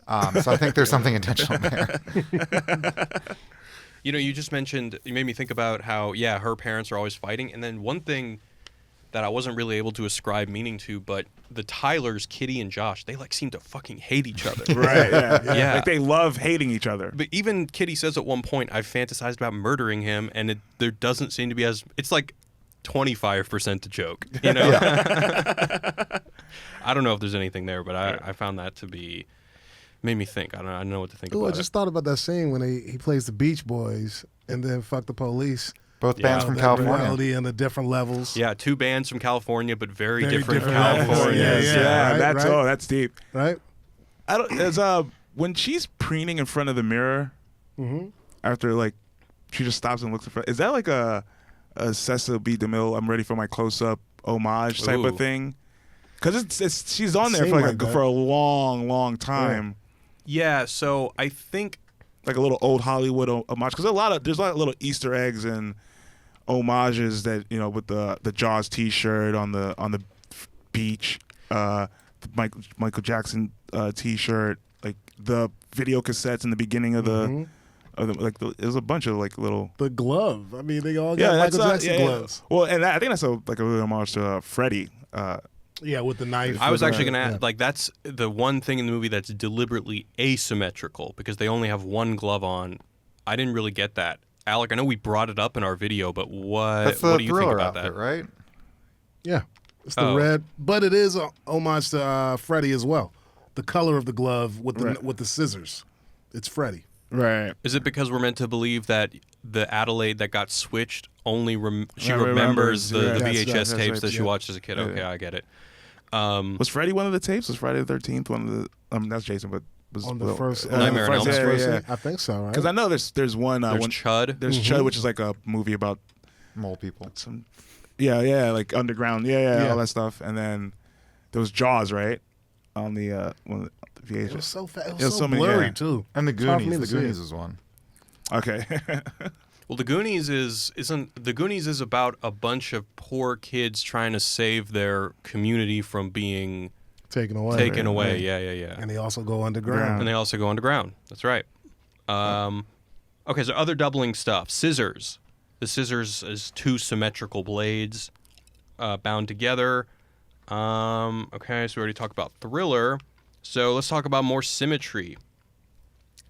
Speaker 4: So I think there's something intentional there.
Speaker 1: You know, you just mentioned, you made me think about how, yeah, her parents are always fighting. And then one thing that I wasn't really able to ascribe meaning to, but the Tylers, Kitty and Josh, they like seem to fucking hate each other.
Speaker 3: Right, yeah.
Speaker 1: Yeah.
Speaker 3: Like they love hating each other.
Speaker 1: But even Kitty says at one point, I've fantasized about murdering him, and there doesn't seem to be it's like 25% a joke, you know? I don't know if there's anything there, but I found that to be, made me think. I don't know what to think
Speaker 2: Ooh,
Speaker 1: about
Speaker 2: I just thought about that scene when he plays the Beach Boys and then fuck the police.
Speaker 4: Both bands from
Speaker 2: That
Speaker 4: California.
Speaker 2: reality and the different levels.
Speaker 1: Yeah, two bands from California, but very different
Speaker 2: levels.
Speaker 1: Californias.
Speaker 2: Yeah, right,
Speaker 3: that's
Speaker 2: right.
Speaker 3: that's deep.
Speaker 2: Right?
Speaker 3: I don't. As when she's preening in front of the mirror, after like she just stops and looks in front. Is that like a Cecil B. DeMille? I'm ready for my close up homage type
Speaker 1: Ooh.
Speaker 3: of thing? Because it's she's on there
Speaker 2: Seemed
Speaker 3: for
Speaker 2: like that.
Speaker 3: for a long time.
Speaker 1: Yeah, so I think
Speaker 3: Like a little old Hollywood homage. Because there's a lot of little Easter eggs and homages that with the Jaws T-shirt on the beach, the Michael Jackson T-shirt, like the video cassettes in the beginning of there's a bunch of like little
Speaker 2: The glove. I mean, they all got Michael Jackson gloves.
Speaker 3: Well, and I think that's like a real homage to Freddie.
Speaker 2: Yeah, with the knife.
Speaker 1: I was actually going to
Speaker 2: Yeah.
Speaker 1: add, like, that's the one thing in the movie that's deliberately asymmetrical because they only have one glove on. I didn't really get that. Alec, I know we brought it up in our video, but
Speaker 4: That's
Speaker 1: what
Speaker 4: the
Speaker 1: do you think
Speaker 4: Thriller
Speaker 1: about
Speaker 4: outfit,
Speaker 1: that?
Speaker 4: right?
Speaker 2: Yeah, it's the
Speaker 1: Oh.
Speaker 2: red, but it is a homage to Freddie as well. The color of the glove with the
Speaker 3: Right.
Speaker 2: with the scissors. It's Freddie.
Speaker 3: Right.
Speaker 1: Is it because we're meant to believe that the Adelaide that got switched only she
Speaker 3: Yeah,
Speaker 1: remembers the
Speaker 3: remembers,
Speaker 2: yeah.
Speaker 1: VHS
Speaker 2: That's
Speaker 1: tapes
Speaker 3: right,
Speaker 1: that she
Speaker 3: yeah.
Speaker 1: watched as a kid?
Speaker 3: Yeah.
Speaker 1: Okay, I get it.
Speaker 3: Was Freddie one of the tapes? Was Friday the 13th one of the? That's Jason, but was
Speaker 2: On the first
Speaker 1: Nightmare on Elm
Speaker 2: first
Speaker 1: Street.
Speaker 2: scene?
Speaker 3: Yeah.
Speaker 2: I think so, right?
Speaker 3: Because I know there's one.
Speaker 1: There's Chud.
Speaker 3: There's Chud, which is like a movie about
Speaker 4: Mole people.
Speaker 3: some. Yeah, like underground. Yeah,
Speaker 2: Yeah.
Speaker 3: all that stuff. And then there was Jaws, right? On the one of the VHS.
Speaker 2: It was so fast. It
Speaker 3: It was
Speaker 2: was so
Speaker 3: so many,
Speaker 2: blurry
Speaker 3: yeah.
Speaker 2: too.
Speaker 4: And the
Speaker 2: It's hard for me
Speaker 4: Goonies.
Speaker 2: to
Speaker 4: The
Speaker 2: see
Speaker 4: Goonies
Speaker 2: it.
Speaker 4: is one.
Speaker 3: Okay.
Speaker 1: Well, the Goonies is about a bunch of poor kids trying to save their community from being
Speaker 2: Taken away.
Speaker 1: taken away.
Speaker 3: right.
Speaker 1: Yeah.
Speaker 2: And they also go underground.
Speaker 1: And they also go underground. That's right. Okay, so other doubling stuff. Scissors. The scissors is two symmetrical blades bound together. Okay, so we already talked about Thriller. So let's talk about more symmetry.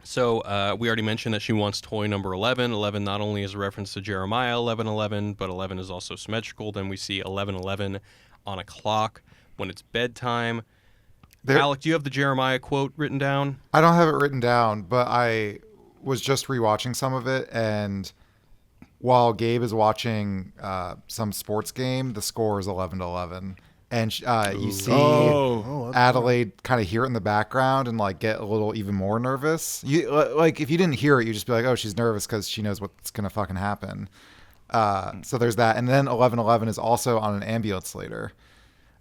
Speaker 1: So we already mentioned that she wants toy number 11. 11 not only is a reference to Jeremiah 11:11, but 11 is also symmetrical. Then we see 11:11 on a clock when it's bedtime. Alec, do you have the Jeremiah quote written down?
Speaker 4: I don't have it written down, but I was just rewatching some of it, and while Gabe is watching some sports game, the score is 11-11, and you see
Speaker 3: Oh.
Speaker 4: Adelaide kind of hear it in the background and like get a little even more nervous. You like if you didn't hear it, you just be like, oh, she's nervous because she knows what's gonna fucking happen. So there's that, and then 11:11 is also on an ambulance later.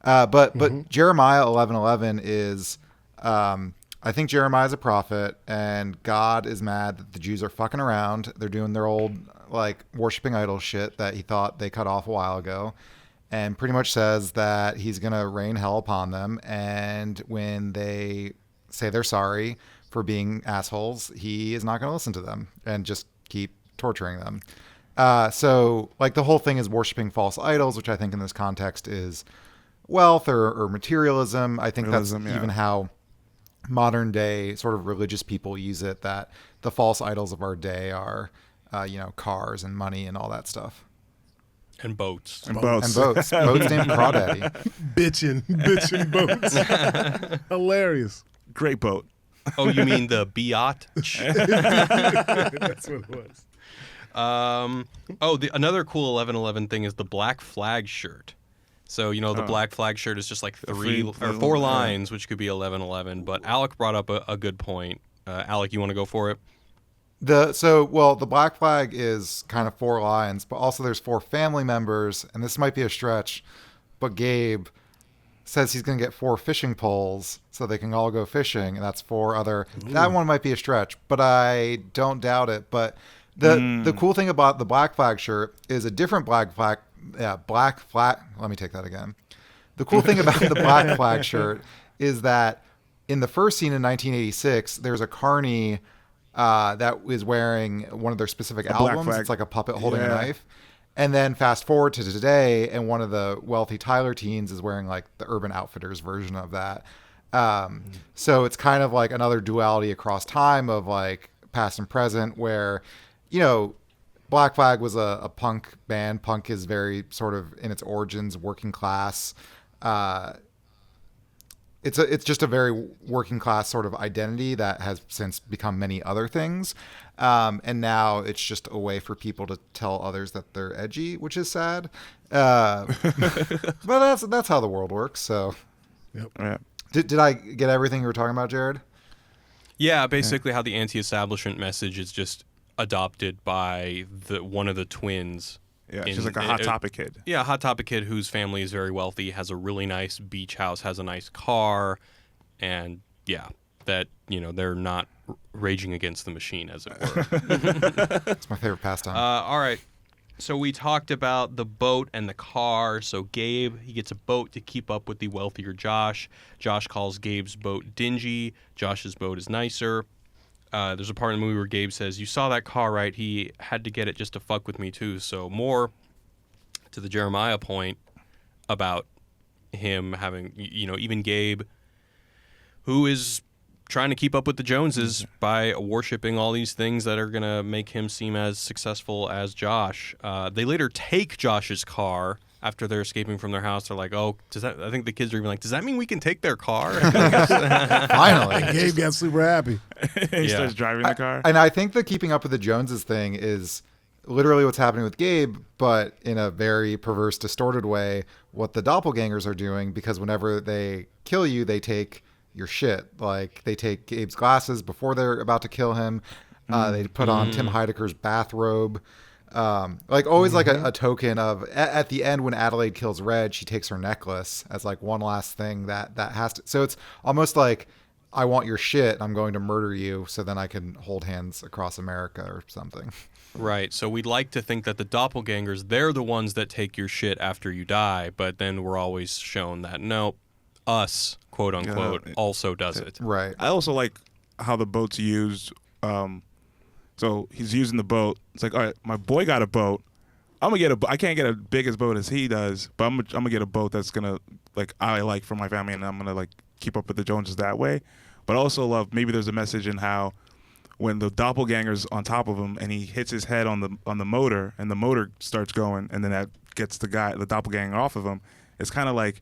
Speaker 4: But Jeremiah 11:11 is, I think Jeremiah's a prophet, and God is mad that the Jews are fucking around. They're doing their old like worshiping idol shit that he thought they cut off a while ago, and pretty much says that he's gonna rain hell upon them. And when they say they're sorry for being assholes, he is not gonna listen to them and just keep torturing them. So like the whole thing is worshiping false idols, which I think in this context is wealth or materialism. I think
Speaker 3: Realism,
Speaker 4: that's
Speaker 3: yeah.
Speaker 4: even how modern day sort of religious people use it, that the false idols of our day are, cars and money and all that stuff.
Speaker 1: And boats.
Speaker 3: And boats.
Speaker 4: Boats named Crawdaddy.
Speaker 2: bitchin' boats. Hilarious.
Speaker 3: Great boat.
Speaker 1: Oh, you mean the biatch?
Speaker 2: That's what it was.
Speaker 1: Another cool 1111 thing is the black flag shirt. So, the black flag shirt is just like four lines, which could be 1111. But Alec brought up a good point. Alec, you want to go for it?
Speaker 4: The black flag is kind of 4 lines, but also there's 4 family members, and this might be a stretch, but Gabe says he's going to get 4 fishing poles so they can all go fishing, and that's 4 other. Ooh. That one might be a stretch, but I don't doubt it. But the cool thing about the black flag shirt is a different black flag. Black flag. Let me take that again. The cool thing about the black flag shirt is that in the first scene in 1986, there's a carny that is wearing one of their specific albums. It's like a puppet holding a knife. And then fast forward to today, and one of the wealthy Tyler teens is wearing like the Urban Outfitters version of that. So it's kind of like another duality across time of like past and present where, Black Flag was a punk band. Punk is very sort of in its origins working class. It's just a very working class sort of identity that has since become many other things. And now it's just a way for people to tell others that they're edgy, which is sad. But that's how the world works. So,
Speaker 2: yep.
Speaker 3: Yeah.
Speaker 4: Did I get everything you were talking about, Jared?
Speaker 1: Yeah, basically how the anti-establishment message is just adopted by one of the twins.
Speaker 3: Yeah, she's like a Hot Topic kid.
Speaker 1: Yeah, a Hot Topic kid whose family is very wealthy, has a really nice beach house, has a nice car, and that they're not raging against the machine, as it were.
Speaker 4: It's my favorite pastime.
Speaker 1: All right, so we talked about the boat and the car. So Gabe, he gets a boat to keep up with the wealthier Josh. Josh calls Gabe's boat dingy. Josh's boat is nicer. There's a part in the movie where Gabe says, "You saw that car, right? He had to get it just to fuck with me too." So more to the Jeremiah point about him having, even Gabe, who is trying to keep up with the Joneses by worshiping all these things that are going to make him seem as successful as Josh. They later take Josh's car after they're escaping from their house. They're like, "Oh, I think the kids are even like, does that mean we can take their car?"
Speaker 4: Finally.
Speaker 2: Gabe got super happy.
Speaker 3: He starts driving the car.
Speaker 4: And I think the keeping up with the Joneses thing is literally what's happening with Gabe, but in a very perverse, distorted way, what the doppelgangers are doing, because whenever they kill you, they take your shit. Like, they take Gabe's glasses before they're about to kill him. They put on Tim Heidecker's bathrobe. Always like a token of at the end when Adelaide kills Red, she takes her necklace as like one last thing that has to. So it's almost like, I want your shit, I'm going to murder you so then I can hold hands across America or something.
Speaker 1: Right. So we'd like to think that the doppelgangers, they're the ones that take your shit after you die, but then we're always shown that no, us, quote unquote, also does it.
Speaker 4: Right.
Speaker 3: I also like how the boat's used. So he's using the boat. It's like, all right, my boy got a boat. I'm gonna get I can't get a big as boat as he does, but I'm gonna get a boat that's gonna I like for my family, and I'm gonna keep up with the Joneses that way. But I also love, maybe there's a message in how when the doppelganger's on top of him and he hits his head on the motor and the motor starts going, and then that gets the doppelganger off of him. It's kind of like,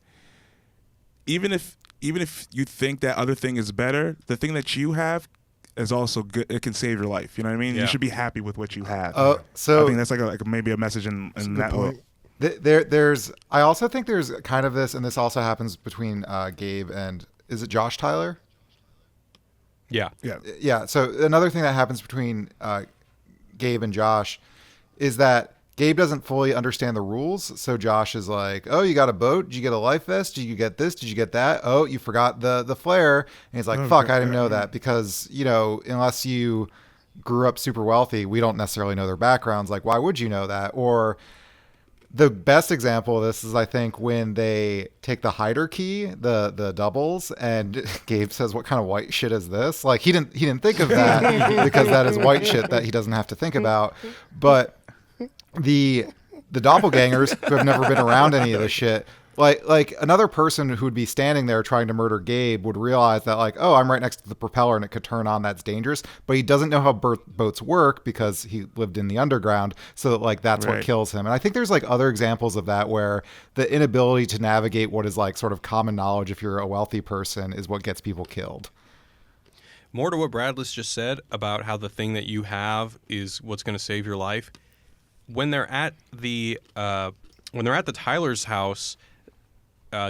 Speaker 3: even if you think that other thing is better, the thing that you have is also good. It can save your life. You know what I mean?
Speaker 1: Yeah.
Speaker 3: You should be happy with what you have.
Speaker 4: So
Speaker 3: I think that's like maybe a message in that
Speaker 2: point.
Speaker 4: I also think there's kind of this, and this also happens between Gabe and, is it Josh Tyler?
Speaker 1: Yeah.
Speaker 4: Yeah. So another thing that happens between Gabe and Josh is that Gabe doesn't fully understand the rules. So Josh is like, "Oh, you got a boat? Did you get a life vest? Did you get this? Did you get that? Oh, you forgot the flare." And he's like, "Fuck, I didn't know that," because, unless you grew up super wealthy, we don't necessarily know their backgrounds. Like, why would you know that? Or the best example of this is, I think, when they take the hider key, the doubles, and Gabe says, "What kind of white shit is this?" Like, he didn't think of that because that is white shit that he doesn't have to think about. But the doppelgangers, who have never been around any of this shit, Like another person who would be standing there trying to murder Gabe would realize that like, oh, I'm right next to the propeller and it could turn on. That's dangerous. But he doesn't know how boats work because he lived in the underground. So like that's what kills him. And I think there's like other examples of that where the inability to navigate what is like sort of common knowledge if you're a wealthy person is what gets people killed.
Speaker 1: More to what Bradlys just said about how the thing that you have is what's going to save your life. When they're at the Tyler's house,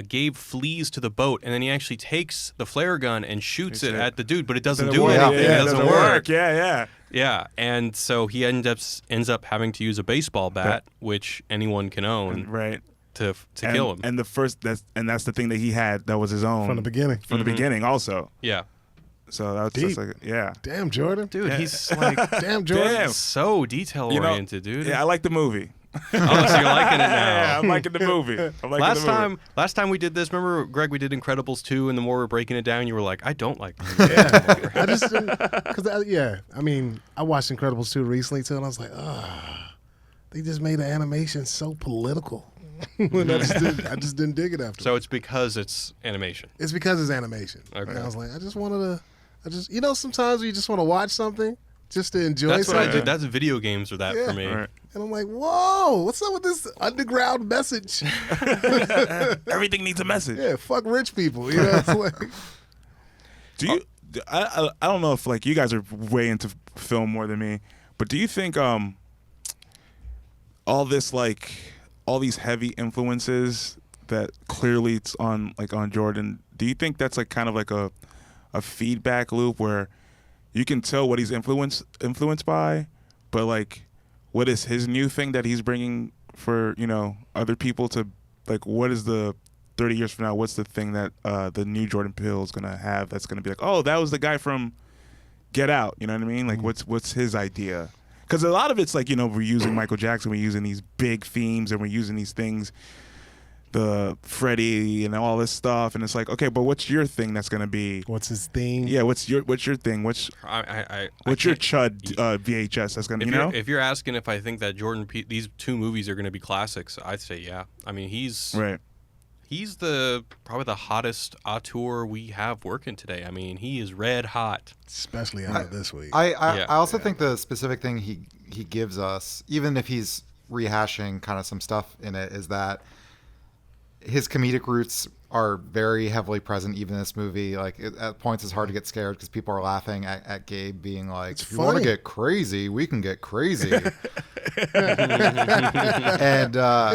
Speaker 1: Gabe flees to the boat, and then he actually takes the flare gun and shoots it at the dude, but it doesn't do anything.
Speaker 3: Yeah,
Speaker 1: it doesn't work.
Speaker 3: Yeah.
Speaker 1: And so he ends up having to use a baseball bat, which anyone can own, to kill him.
Speaker 3: And that's the thing that he had that was his own
Speaker 2: from the beginning.
Speaker 3: From the beginning, also.
Speaker 1: Yeah.
Speaker 3: So that's like, yeah.
Speaker 2: Damn, Jordan.
Speaker 1: Dude, he's like,
Speaker 2: damn, Jordan.
Speaker 3: Damn.
Speaker 1: So detail-oriented, dude.
Speaker 3: Yeah, I like the movie.
Speaker 1: Oh, so you're liking it now.
Speaker 3: Yeah, I'm liking the movie.
Speaker 1: Last time we did this, remember, Greg, we did Incredibles 2, and the more we're breaking it down, you were like, I don't like the movie anymore.
Speaker 2: I just didn't, because, I mean, I watched Incredibles 2 recently, too, and I was like, they just made the animation so political. And I just didn't dig it after.
Speaker 1: So it's because it's animation.
Speaker 2: It's because it's animation.
Speaker 1: Okay.
Speaker 2: And I was like, sometimes you just want to watch something just to enjoy
Speaker 1: That's
Speaker 2: something.
Speaker 1: what I did. That's video games or that for me.
Speaker 3: Right.
Speaker 2: And I'm like, whoa, what's up with this underground message?
Speaker 3: Everything needs a message.
Speaker 2: Yeah, fuck rich people. You know, it's like,
Speaker 3: Do you? I don't know if like you guys are way into film more than me, but do you think all these heavy influences that clearly it's on Jordan? Do you think that's like kind of like a feedback loop where you can tell what he's influenced by, but like what is his new thing that he's bringing for other people to like? What is the 30 years from now? What's the thing that the new Jordan Peele is gonna have that's gonna be like, oh, that was the guy from Get Out? You know what I mean? Like what's his idea? Because a lot of it's like we're using Michael Jackson, we're using these big themes, and we're using these things, the Freddie and all this stuff, and it's like, okay, but what's your thing that's gonna be?
Speaker 2: what's his thing?
Speaker 3: Yeah, what's your thing? What's your chud VHS that's gonna
Speaker 1: If you're asking if I think that these two movies are going to be classics, I'd say yeah. I mean, he's probably the hottest auteur we have working today. I mean, he is red hot,
Speaker 2: especially out of this week.
Speaker 4: I also think the specific thing he gives us, even if he's rehashing kind of some stuff in it, is that his comedic roots are very heavily present even in this movie. Like at points it's hard to get scared because people are laughing at Gabe being like, if you want to get crazy, we can get crazy. And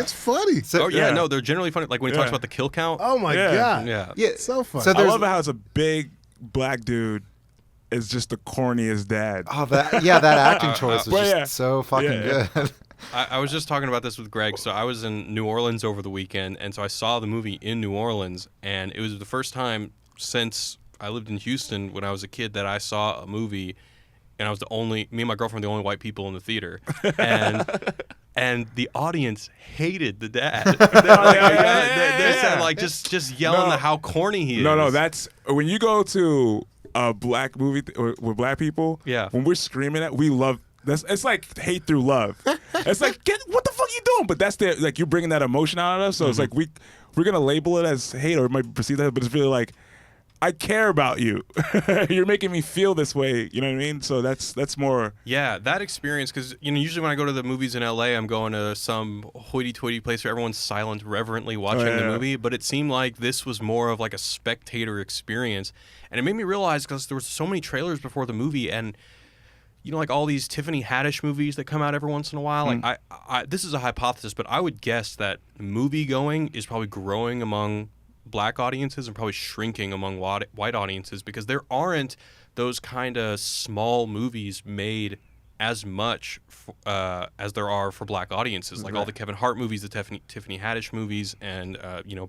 Speaker 2: it's funny.
Speaker 1: So, no, they're generally funny. Like when he talks about the kill count.
Speaker 2: Oh my god.
Speaker 1: Yeah.
Speaker 2: So funny.
Speaker 3: I love how it's a big black dude is just the corniest dad.
Speaker 4: Oh, that acting choice was just so fucking good.
Speaker 1: I was just talking about this with Greg. So I was in New Orleans over the weekend, and so I saw the movie in New Orleans, and it was the first time since I lived in Houston when I was a kid that I saw a movie, and I was me and my girlfriend were the only white people in the theater, and the audience hated the dad. They said like just yelling how corny he is.
Speaker 3: No, that's when you go to a black movie with black people.
Speaker 1: Yeah,
Speaker 3: when we're screaming we love. It's like hate through love. It's like, what the fuck you doing? But that's like you're bringing that emotion out of us. So it's like we're gonna label it as hate, or it might be perceived that, but it's really like, I care about you. You're making me feel this way. You know what I mean? So that's more.
Speaker 1: Yeah, that experience, because usually when I go to the movies in LA, I'm going to some hoity-toity place where everyone's silent, reverently watching the movie. But it seemed like this was more of like a spectator experience, and it made me realize because there were so many trailers before the movie, and like all these Tiffany Haddish movies that come out every once in a while. Like I this is a hypothesis, but I would guess that movie going is probably growing among black audiences and probably shrinking among white audiences, because there aren't those kind of small movies made as much as there are for black audiences. Like all the Kevin Hart movies, the Tiffany Haddish movies, and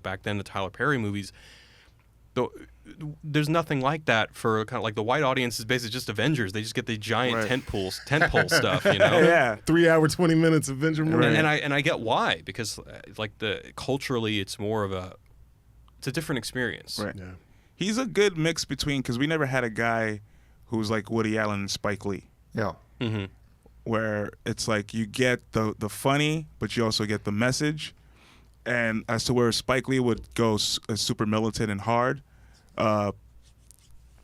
Speaker 1: back then the Tyler Perry movies. There's nothing like that for kind of like the white audience is basically just Avengers. They just get the giant tentpole stuff,
Speaker 3: Yeah,
Speaker 2: 3 hour 20 minutes Avenger movie.
Speaker 1: And I get why, because like culturally it's more of it's a different experience.
Speaker 3: Right.
Speaker 2: Yeah.
Speaker 3: He's a good mix between, because we never had a guy who's like Woody Allen and Spike Lee.
Speaker 4: Yeah.
Speaker 1: Mm-hmm.
Speaker 3: Where it's like you get the funny, but you also get the message. and as to where Spike Lee would go super militant and hard,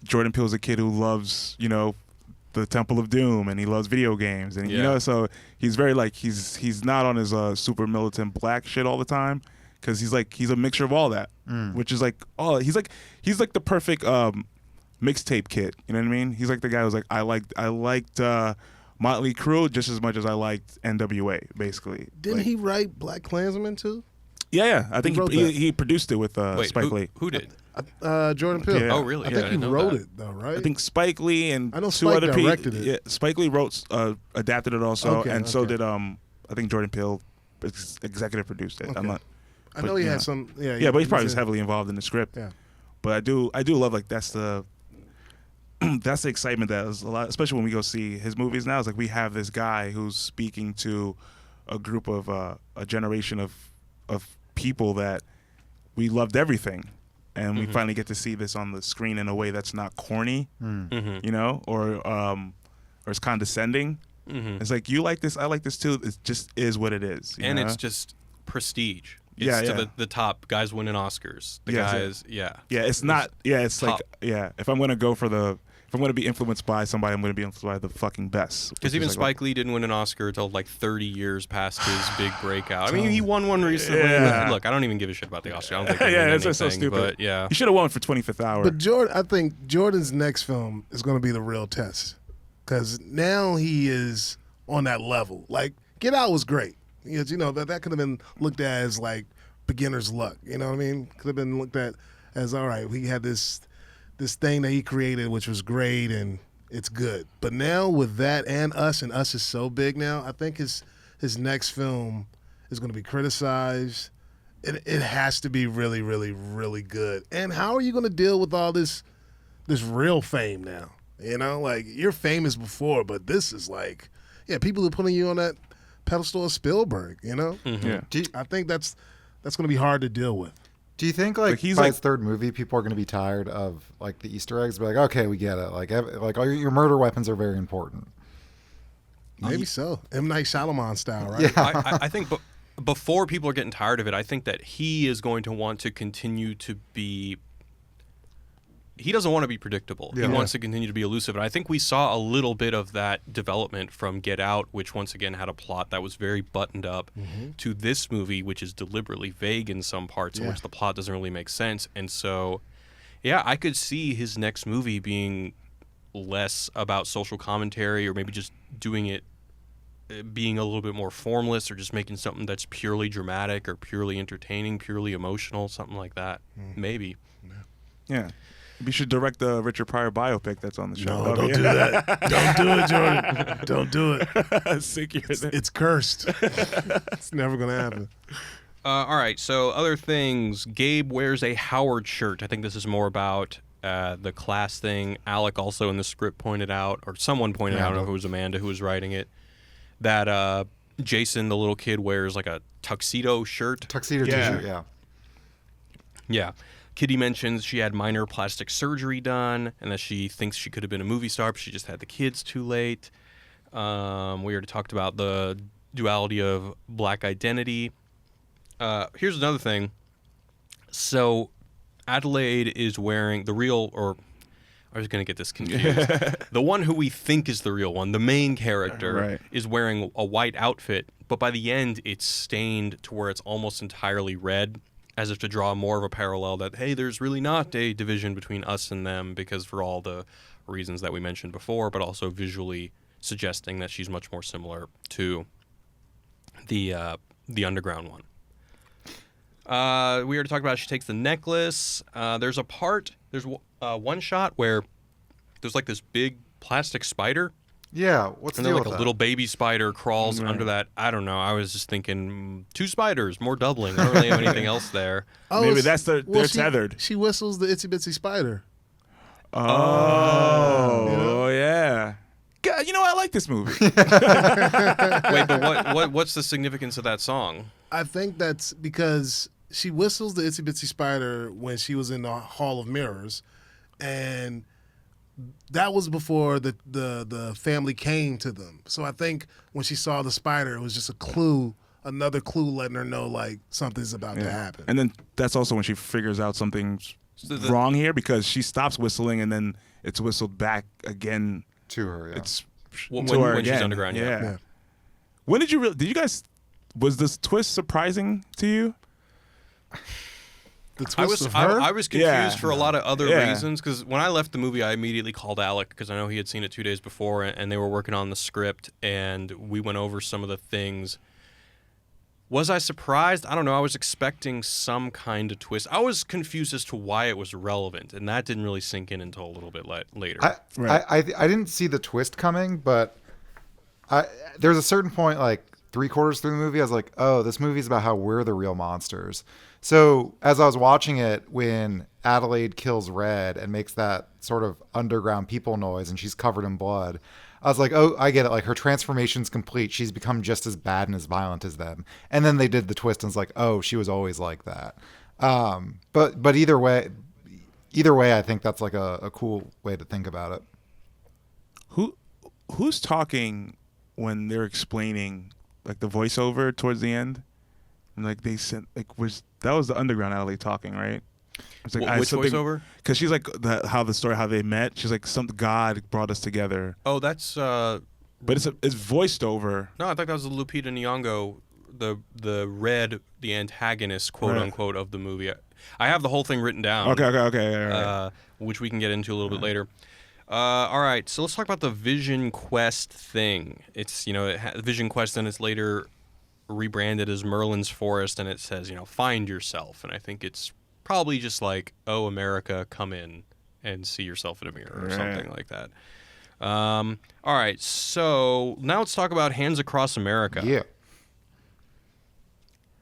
Speaker 3: Jordan Peele's a kid who loves, the Temple of Doom, and he loves video games, and so he's very like he's not on his super militant black shit all the time, because he's a mixture of all that, which is he's like the perfect mixtape kid. You know what I mean? He's like the guy who's like I liked Motley Crue just as much as I liked NWA, basically.
Speaker 2: Didn't he write Black Klansman too?
Speaker 3: Yeah. I think he produced it with Spike Lee.
Speaker 1: Who did?
Speaker 2: Jordan Peele.
Speaker 3: Yeah.
Speaker 1: Oh, really?
Speaker 2: I
Speaker 1: Yeah,
Speaker 2: think he
Speaker 1: didn't know
Speaker 2: wrote
Speaker 1: that.
Speaker 2: it though, right?
Speaker 3: I think Spike Lee and
Speaker 2: I know
Speaker 3: two
Speaker 2: Spike
Speaker 3: other people.
Speaker 2: directed it.
Speaker 3: Yeah, Spike Lee wrote, adapted it also,
Speaker 2: Okay,
Speaker 3: and so
Speaker 2: okay.
Speaker 3: did I think Jordan Peele executive produced it.
Speaker 2: Okay.
Speaker 3: I'm not.
Speaker 2: I know he had some. Yeah,
Speaker 3: Yeah, but he's probably
Speaker 2: was
Speaker 3: just heavily involved in the script.
Speaker 2: Yeah.
Speaker 3: But I do love that's the that's the excitement that is a lot, especially when we go see his movies now. It's like we have this guy who's speaking to a group of a generation of people that we loved everything, and we finally get to see this on the screen in a way that's not corny, or it's condescending. It's like, you like this, I like this too. It just is what it is,
Speaker 1: And it's just prestige. It's
Speaker 3: Yeah,
Speaker 1: to
Speaker 3: yeah.
Speaker 1: the top. Guys winning Oscars. The
Speaker 3: Yeah,
Speaker 1: guys, yeah.
Speaker 3: Yeah, it's not. Yeah, it's
Speaker 1: top.
Speaker 3: if I'm gonna be influenced by somebody, I'm gonna be influenced by the fucking best.
Speaker 1: Because even Spike Lee didn't win an Oscar until like 30 years past his big breakout. I mean, he won one recently.
Speaker 3: Yeah.
Speaker 1: Look, I don't even give a shit about the Oscar. I don't think
Speaker 3: yeah,
Speaker 1: it's
Speaker 3: it's so stupid.
Speaker 1: But yeah,
Speaker 3: he should have won for 25th Hour.
Speaker 2: But I think Jordan's next film is going to be the real test, because now he is on that level. Like, Get Out was great. That could have been looked at as like beginner's luck. You know what I mean? Could have been looked at as, all right, we had this thing that he created, which was great, and it's good. But now with that and Us is so big now, I think his next film is going to be criticized. It has to be really, really, really good. And how are you going to deal with all this real fame now? Like, you're famous before, but this is like, people are putting you on that pedestal of Spielberg.
Speaker 3: Yeah.
Speaker 2: I think that's going to be hard to deal with.
Speaker 4: Do you think
Speaker 3: Like, he's
Speaker 4: by
Speaker 3: like-
Speaker 4: his third movie, people are going to be tired of like the Easter eggs? Be like, okay, we get it. Like all your murder weapons are very important.
Speaker 2: Maybe so. M. Night Shyamalan style, right?
Speaker 4: Yeah.
Speaker 1: I think before people are getting tired of it, I think that he is going to want to continue to be. He doesn't want to be predictable.
Speaker 4: Yeah.
Speaker 1: He wants to continue to be elusive. And I think we saw a little bit of that development from Get Out, which once again had a plot that was very buttoned up, to this movie, which is deliberately vague in some parts, in which the plot doesn't really make sense. And so, yeah, I could see his next movie being less about social commentary, or maybe just doing it being a little bit more formless, or just making something that's purely dramatic or purely entertaining, purely emotional, something like that. Maybe.
Speaker 3: Yeah. You should direct the Richard Pryor biopic that's on the show.
Speaker 2: No, don't do that. Don't do it, Jordan. Don't do it. It's cursed. It's never going to happen.
Speaker 1: All right, so other things. Gabe wears a Howard shirt. I think this is more about the class thing. Alec also in the script pointed out, or someone pointed out, I don't know if it was Amanda who was writing it, that Jason, the little kid, wears like a tuxedo shirt.
Speaker 4: Tuxedo
Speaker 3: Yeah.
Speaker 4: t-shirt, yeah.
Speaker 1: Yeah. Kitty mentions she had minor plastic surgery done, and that she thinks she could have been a movie star, but she just had the kids too late. We already talked about the duality of black identity. Here's another thing. So Adelaide is wearing the real, or I was going to get this confused. The one who we think is the real one, the main character,
Speaker 3: Right.
Speaker 1: is wearing a white outfit, but by the end it's stained to where it's almost entirely red, as if to draw more of a parallel that, hey, there's really not a division between us and them, because for all the reasons that we mentioned before, but also visually suggesting that she's much more similar to the underground one. We already talked about she takes the necklace. There's one shot where there's like this big plastic spider,
Speaker 4: Yeah, what's the
Speaker 1: and then
Speaker 4: deal
Speaker 1: like
Speaker 4: with
Speaker 1: a
Speaker 4: that?
Speaker 1: little baby spider crawls under that. I don't know. I was just thinking, two spiders, more doubling. I don't really have anything else there.
Speaker 3: Maybe that's they're tethered.
Speaker 2: She whistles the itsy bitsy spider.
Speaker 3: Oh, yeah. God, I like this movie.
Speaker 1: Wait, but what's the significance of that song?
Speaker 2: I think that's because she whistles the itsy bitsy spider when she was in the Hall of Mirrors, and that was before the family came to them. So I think when she saw the spider, it was just a clue another clue letting her know like something's about to happen.
Speaker 3: And then that's also when she figures out something's
Speaker 1: So
Speaker 3: wrong here, because she stops whistling and then it's whistled back again.
Speaker 4: To her, yeah.
Speaker 3: It's
Speaker 1: When-
Speaker 3: to her
Speaker 1: when she's
Speaker 3: again.
Speaker 1: underground, yeah.
Speaker 2: Yeah.
Speaker 3: When did you did you guys, was this twist surprising to you?
Speaker 2: The twist
Speaker 1: I was
Speaker 2: of her.
Speaker 1: I was confused
Speaker 3: Yeah.
Speaker 1: for a lot of other
Speaker 3: Yeah.
Speaker 1: reasons, because when I left the movie, I immediately called Alec because I know he had seen it 2 days before, and they were working on the script, and we went over some of the things. Was I surprised? I don't know. I was expecting some kind of twist. I was confused as to why it was relevant, and that didn't really sink in until a little bit later.
Speaker 4: I didn't see the twist coming, but there's a certain point, like 3/4 through the movie, I was like, oh, this movie's about how we're the real monsters. So as I was watching it, when Adelaide kills Red and makes that sort of underground people noise and she's covered in blood, I was like, oh, I get it. Like, her transformation's complete. She's become just as bad and as violent as them. And then they did the twist and it's like, oh, she was always like that. But either way, I think that's like a cool way to think about it.
Speaker 3: Who's talking when they're explaining, like, the voiceover towards the end? And like they sent, like, that was the underground alley talking, right? It's like,
Speaker 1: Which voiceover?
Speaker 3: Because she's like how they met. She's like, some God brought us together.
Speaker 1: Oh, that's
Speaker 3: But it's voiced over.
Speaker 1: no. I thought that was the Lupita Nyong'o, the Red, the antagonist, quote
Speaker 3: Right.
Speaker 1: unquote, of the movie. I have the whole thing written down.
Speaker 3: Okay. All right.
Speaker 1: Which we can get into a little bit later. All right, so let's talk about the Vision Quest thing. It's, Vision Quest, and it's later rebranded as Merlin's Forest, and it says, find yourself. And I think it's probably just like, oh, America, come in and see yourself in a mirror or something like that. All right, so now let's talk about Hands Across America.
Speaker 4: Yeah.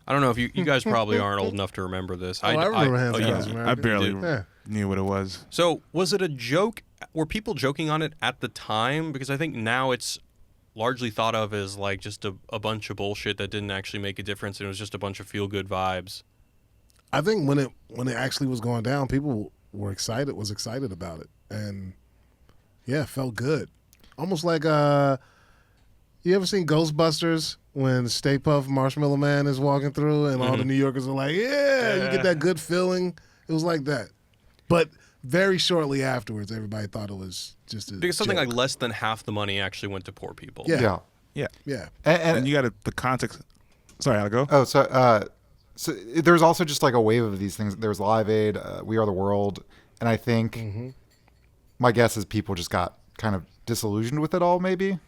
Speaker 1: I don't know if you guys probably aren't old enough to remember this.
Speaker 2: I remember Hands
Speaker 1: you
Speaker 2: Across
Speaker 1: do.
Speaker 2: America.
Speaker 3: I barely
Speaker 2: Yeah.
Speaker 3: knew what it was.
Speaker 1: So was it a joke? Were people joking on it at the time? Because I think now it's largely thought of as like just a bunch of bullshit that didn't actually make a difference, and it was just a bunch of feel-good vibes.
Speaker 2: I think when it actually was going down, people were excited about it, and yeah, it felt good. Almost like you ever seen Ghostbusters when Stay Puft Marshmallow Man is walking through and all the New Yorkers are like, yeah, you get that good feeling. It was like that, but very shortly afterwards, everybody thought it was just a
Speaker 1: Because something
Speaker 2: joke.
Speaker 1: like less than half the money actually went to poor people.
Speaker 2: Yeah.
Speaker 3: Yeah.
Speaker 2: Yeah.
Speaker 3: And you got the context. Sorry, I'll go.
Speaker 4: Oh, so there's also just like a wave of these things. There's Live Aid, We Are the World, and I think my guess is people just got kind of disillusioned with it all, maybe.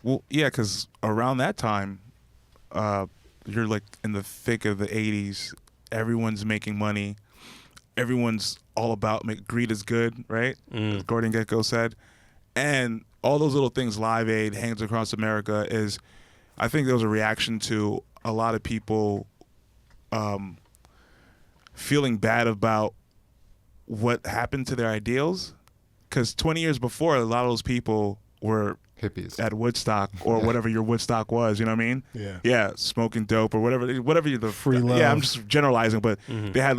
Speaker 3: Well, yeah, because around that time, you're like in the thick of the 80s. Everyone's making money. Everyone's all about greed is good, right? As Gordon Gekko said. And all those little things, Live Aid, Hands Across America, I think there was a reaction to a lot of people feeling bad about what happened to their ideals. Because 20 years before, a lot of those people were
Speaker 4: Hippies.
Speaker 3: at Woodstock or whatever your Woodstock was, you know what I mean?
Speaker 2: Yeah.
Speaker 3: Yeah, smoking dope or whatever the
Speaker 2: Free love.
Speaker 3: Yeah, I'm just generalizing, but they had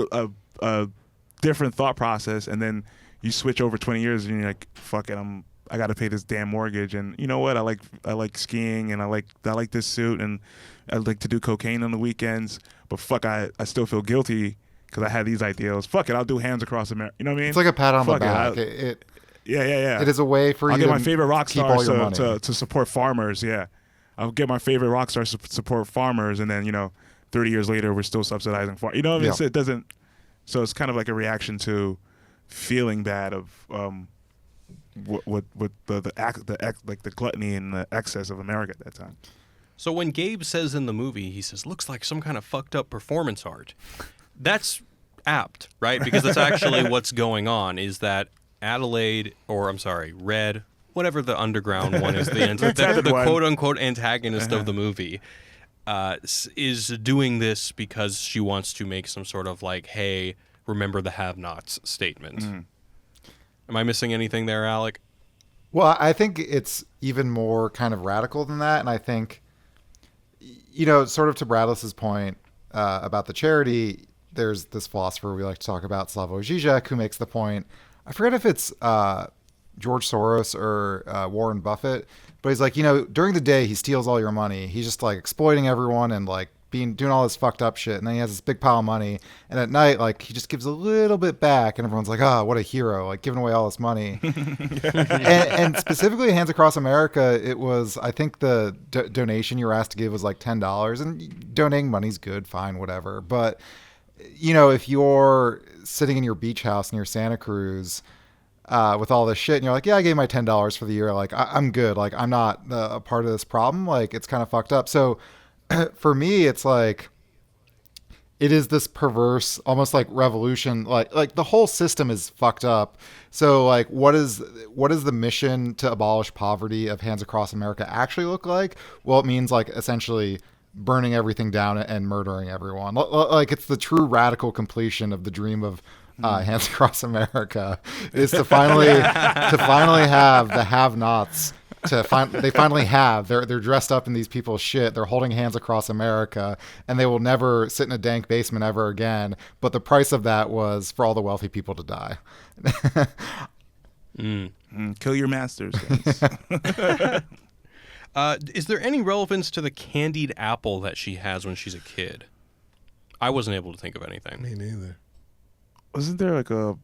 Speaker 3: a different thought process, and then you switch over 20 years and you're like, fuck it, I got to pay this damn mortgage, and you know what? I like skiing, and I like this suit, and I like to do cocaine on the weekends, but fuck, I still feel guilty because I had these ideals. Fuck it, I'll do Hands Across America. You know what I mean?
Speaker 4: It's like a pat on the
Speaker 3: Fuck
Speaker 4: back.
Speaker 3: Yeah.
Speaker 4: It is a way for
Speaker 3: I'll
Speaker 4: you
Speaker 3: get
Speaker 4: to
Speaker 3: my favorite rock
Speaker 4: keep all
Speaker 3: stars
Speaker 4: your money.
Speaker 3: to support farmers. Yeah, I'll get my favorite rock stars to support farmers, and then 30 years later we're still subsidizing farmers. You know what I mean?
Speaker 4: Yeah.
Speaker 3: So it doesn't. So it's kind of like a reaction to feeling bad of what the gluttony and the excess of America at that time.
Speaker 1: So when Gabe says in the movie, he says, looks like some kind of fucked up performance art. That's apt, right? Because that's actually what's going on, is that Adelaide, or I'm sorry, Red, whatever the underground one is, the quote-unquote antagonist of the movie, is doing this because she wants to make some sort of like, hey, remember the have-nots statement. Am I missing anything there, Alec?
Speaker 4: Well, I think it's even more kind of radical than that. And I think, sort of to Bradlys's point about the charity, there's this philosopher we like to talk about, Slavoj Žižek, who makes the point, I forget if it's George Soros or Warren Buffett, but he's like, during the day he steals all your money. He's just like exploiting everyone and like doing all this fucked up shit, and then he has this big pile of money, and at night like he just gives a little bit back, and everyone's like, oh, what a hero, like giving away all this money. and specifically Hands Across America, it was, I think the donation you were asked to give was like $10, and donating money's good, fine, whatever, but if you're sitting in your beach house in your Santa Cruz with all this shit, and you're like, yeah, I gave my $10 for the year, like I'm good, like I'm not a part of this problem, like it's kind of fucked up. So for me, it's like, it is this perverse, almost like revolution, like the whole system is fucked up. So like, what is the mission to abolish poverty of Hands Across America actually look like? Well, it means like essentially burning everything down and murdering everyone. Like it's the true radical completion of the dream of Hands Across America, is to finally have the have-nots. They finally have. They're dressed up in these people's shit. They're holding hands across America, and they will never sit in a dank basement ever again. But the price of that was for all the wealthy people to die.
Speaker 3: Kill your masters, guys.
Speaker 1: Is there any relevance to the candied apple that she has when she's a kid? I wasn't able to think of anything.
Speaker 2: Me neither.
Speaker 3: Wasn't there like a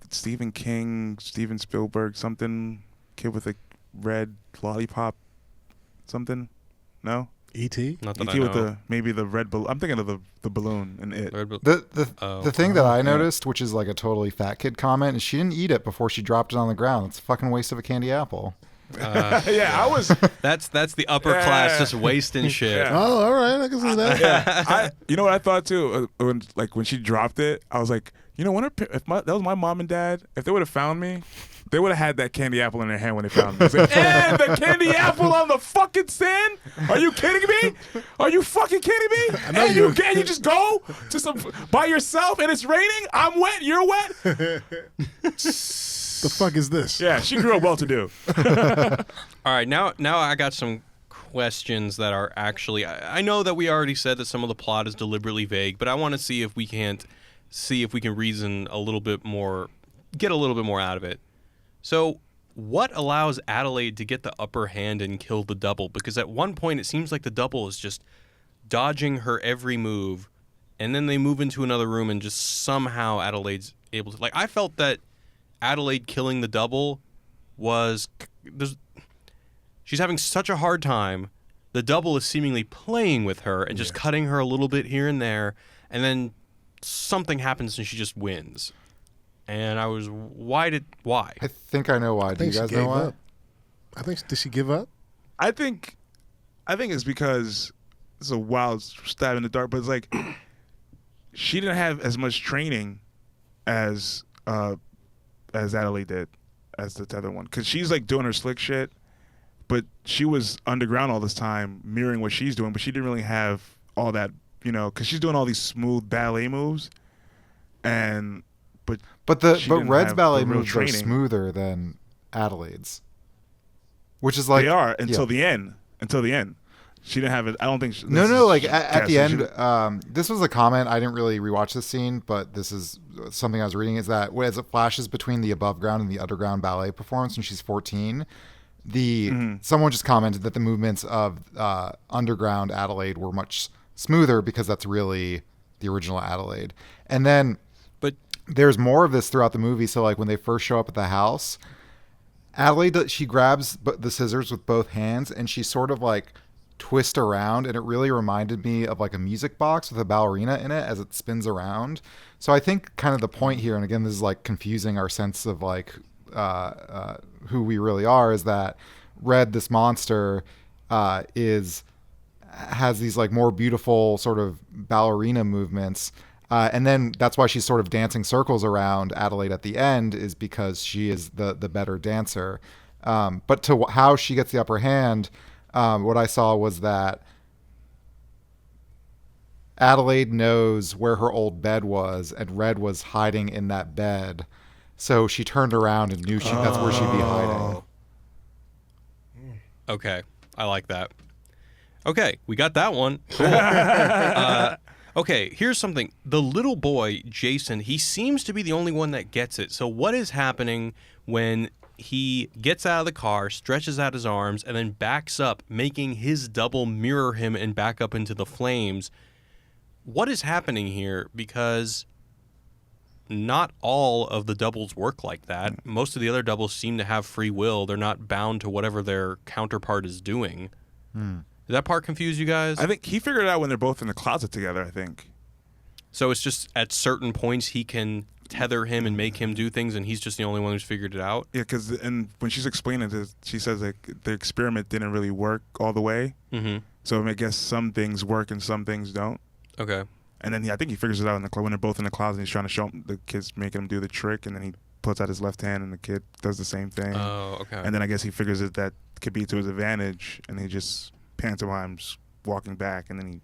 Speaker 3: Stephen King, Steven Spielberg, something, kid with a red lollipop, something? No?
Speaker 2: E.T.?
Speaker 1: Not that
Speaker 3: E.T.
Speaker 1: I
Speaker 3: with
Speaker 1: know.
Speaker 3: maybe the red balloon. I'm thinking of the balloon in it.
Speaker 4: The thing that I noticed, which is like a totally fat kid comment, is she didn't eat it before she dropped it on the ground. It's a fucking waste of a candy apple.
Speaker 3: Yeah, I was.
Speaker 1: That's the upper class just wasting shit.
Speaker 3: Yeah.
Speaker 2: Oh, all right. I can see that.
Speaker 3: Yeah, you know what I thought too? When she dropped it, I was like, if that was my mom and dad, if they would have found me, they would have had that candy apple in their hand when they found me. It's like, and the candy apple on the fucking sand? Are you kidding me? Are you fucking kidding me? And you just go to some by yourself and it's raining? I'm wet, you're wet?
Speaker 2: The fuck is this?
Speaker 3: Yeah, she grew up well-to-do.
Speaker 1: All right, now I got some questions that are actually. I know that we already said that some of the plot is deliberately vague, but I want to see if we can reason a little bit more, get a little bit more out of it. So, what allows Adelaide to get the upper hand and kill the double? Because at one point it seems like the double is just dodging her every move, and then they move into another room and just somehow Adelaide's able to. Like, I felt that Adelaide killing the double was she's having such a hard time. The double is seemingly playing with her and just cutting her a little bit here and there, and then something happens and she just wins. And I was, why?
Speaker 4: I think I know why. Do you guys know why?
Speaker 2: Did she give up?
Speaker 3: I think it's because it's a wild stab in the dark, but it's like she didn't have as much training as Adelaide did, as the other one, because she's like doing her slick shit, but she was underground all this time mirroring what she's doing, but she didn't really have all that, because she's doing all these smooth ballet moves, but
Speaker 4: Red's ballet moves are
Speaker 3: training.
Speaker 4: smoother than Adelaide's, which is like
Speaker 3: they are until the end. She didn't have it. I don't think.
Speaker 4: At the end. This was a comment. I didn't really rewatch this scene, but this is something I was reading. Is that as it flashes between the above ground and the underground ballet performance when she's 14, someone just commented that the movements of underground Adelaide were much smoother because that's really the original Adelaide. And then,
Speaker 1: but
Speaker 4: there's more of this throughout the movie. So like when they first show up at the house, Adelaide, she grabs the scissors with both hands and she sort of like twist around, and it really reminded me of like a music box with a ballerina in it as it spins around. So I think kind of the point here, and again this is like confusing our sense of like who we really are, is that Red, this monster, has these like more beautiful sort of ballerina movements, and then that's why she's sort of dancing circles around Adelaide at the end, is because she is the better dancer. But to how she gets the upper hand, what I saw was that Adelaide knows where her old bed was, and Red was hiding in that bed. So she turned around and knew that's where she'd be hiding.
Speaker 1: Okay, I like that. Okay, we got that one. Cool. Okay, here's something. The little boy, Jason, he seems to be the only one that gets it. So what is happening when he gets out of the car, stretches out his arms, and then backs up, making his double mirror him and back up into the flames. What is happening here? Because not all of the doubles work like that. Most of the other doubles seem to have free will. They're not bound to whatever their counterpart is doing. Did that part confuse you guys?
Speaker 3: I think he figured it out when they're both in the closet together, I think.
Speaker 1: So it's just at certain points he can tether him and make him do things, and he's just the only one who's figured it out?
Speaker 3: Yeah, because when she's explaining it, she says like the experiment didn't really work all the way.
Speaker 1: Mm-hmm.
Speaker 3: So I guess some things work and some things don't.
Speaker 1: Okay.
Speaker 3: And then I think he figures it out when they're both in the closet. He's trying to show him, the kid's making him do the trick, and then he puts out his left hand, and the kid does the same thing.
Speaker 1: Oh, okay.
Speaker 3: And then I guess he figures that could be to his advantage, and he just pantomimes walking back, and then he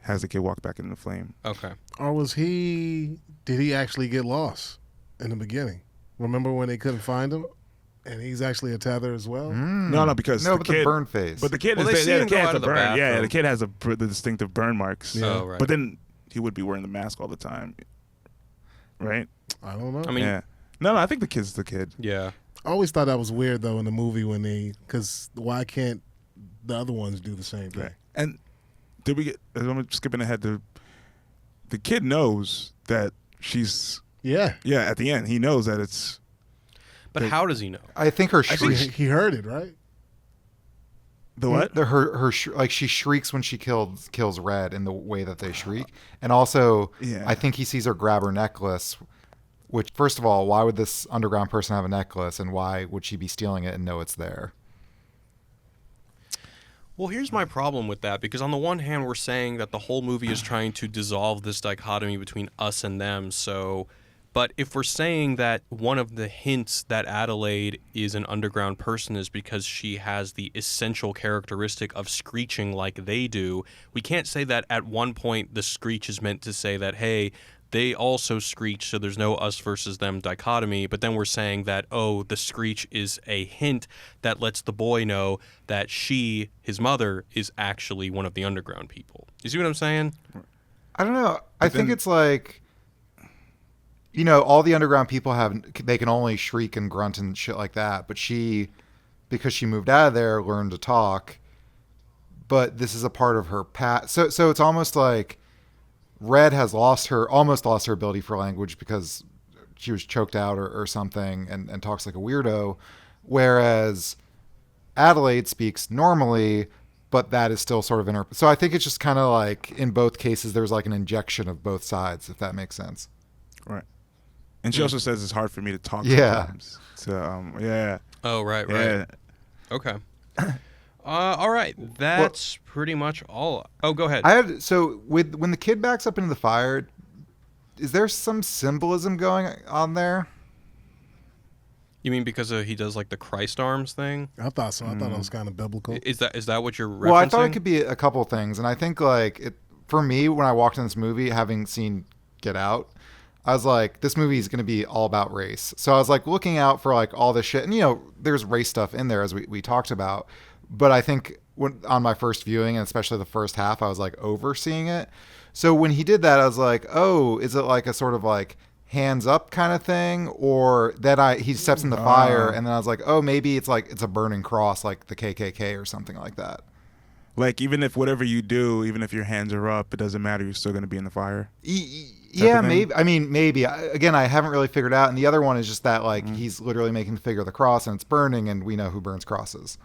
Speaker 3: has the kid walk back into the flame.
Speaker 1: Okay.
Speaker 2: Or did he actually get lost in the beginning? Remember when they couldn't find him? And he's actually a tether as well?
Speaker 3: No, because
Speaker 4: no,
Speaker 3: the
Speaker 4: but
Speaker 3: kid,
Speaker 4: the burn phase.
Speaker 3: But the kid
Speaker 1: Well,
Speaker 3: is
Speaker 1: they see
Speaker 3: the
Speaker 1: him
Speaker 3: kid
Speaker 1: go
Speaker 3: has
Speaker 1: out
Speaker 3: the
Speaker 1: of the
Speaker 3: burn. Yeah,
Speaker 1: bathroom.
Speaker 3: the kid has the distinctive burn marks.
Speaker 2: Yeah.
Speaker 1: Oh, right.
Speaker 3: But then he would be wearing the mask all the time, right?
Speaker 2: I don't know.
Speaker 1: I mean,
Speaker 3: Yeah. No, I think the kid's the kid.
Speaker 1: yeah.
Speaker 2: I always thought that was weird, though, in the movie because why can't the other ones do the same thing?
Speaker 3: Right. And did we get? I'm skipping ahead. The kid knows that she's.
Speaker 2: Yeah.
Speaker 3: Yeah, at the end, he knows that it's.
Speaker 1: But how does he know?
Speaker 4: I think her
Speaker 2: He,
Speaker 4: shriek.
Speaker 2: he heard it, right?
Speaker 3: The what?
Speaker 4: Like she shrieks when she kills Red in the way that they shriek, and also
Speaker 3: Yeah.
Speaker 4: I think he sees her grab her necklace. Which, first of all, why would this underground person have a necklace, and why would she be stealing it and know it's there?
Speaker 1: Well, here's my problem with that, because on the one hand, we're saying that the whole movie is trying to dissolve this dichotomy between us and them. So, but if we're saying that one of the hints that Adelaide is an underground person is because she has the essential characteristic of screeching like they do, we can't say that at one point the screech is meant to say that, hey, they also screech, so there's no us versus them dichotomy. But then we're saying that, oh, the screech is a hint that lets the boy know that she, his mother, is actually one of the underground people. You see what I'm saying?
Speaker 4: I don't know. I think it's like, all the underground people they can only shriek and grunt and shit like that. But she, because she moved out of there, learned to talk. But this is a part of her past. So it's almost like Red has almost lost her ability for language because she was choked out or something and talks like a weirdo. Whereas Adelaide speaks normally, but that is still sort of in her. So I think it's just kind of like in both cases, there's like an injection of both sides, if that makes sense.
Speaker 3: Right. And she also says it's hard for me to talk.
Speaker 4: Yeah.
Speaker 3: Sometimes. So yeah.
Speaker 1: Oh, right.
Speaker 3: Yeah.
Speaker 1: Okay. All right. That's pretty much all. Oh, go ahead.
Speaker 4: When the kid backs up into the fire, is there some symbolism going on there?
Speaker 1: You mean because he does like the Christ arms thing?
Speaker 2: I thought so. I thought it was kind of biblical.
Speaker 1: Is that what you're referencing?
Speaker 4: Well, I thought it could be a couple of things, and I think for me, when I walked in this movie, having seen Get Out, I was like, this movie is going to be all about race. So I was like looking out for like all this shit, and there's race stuff in there as we talked about. But I think on my first viewing, and especially the first half, I was like overseeing it. So when he did that, I was like, oh, is it like a sort of like hands up kind of thing? Or that he steps in the fire, and then I was like, oh, maybe it's like it's a burning cross like the KKK or something like that.
Speaker 3: Like even if whatever you do, even if your hands are up, it doesn't matter. You're still going to be in the fire.
Speaker 4: Yeah, maybe. I mean, maybe. Again, I haven't really figured out. And the other one is just that like he's literally making the figure of the cross and it's burning, and we know who burns crosses.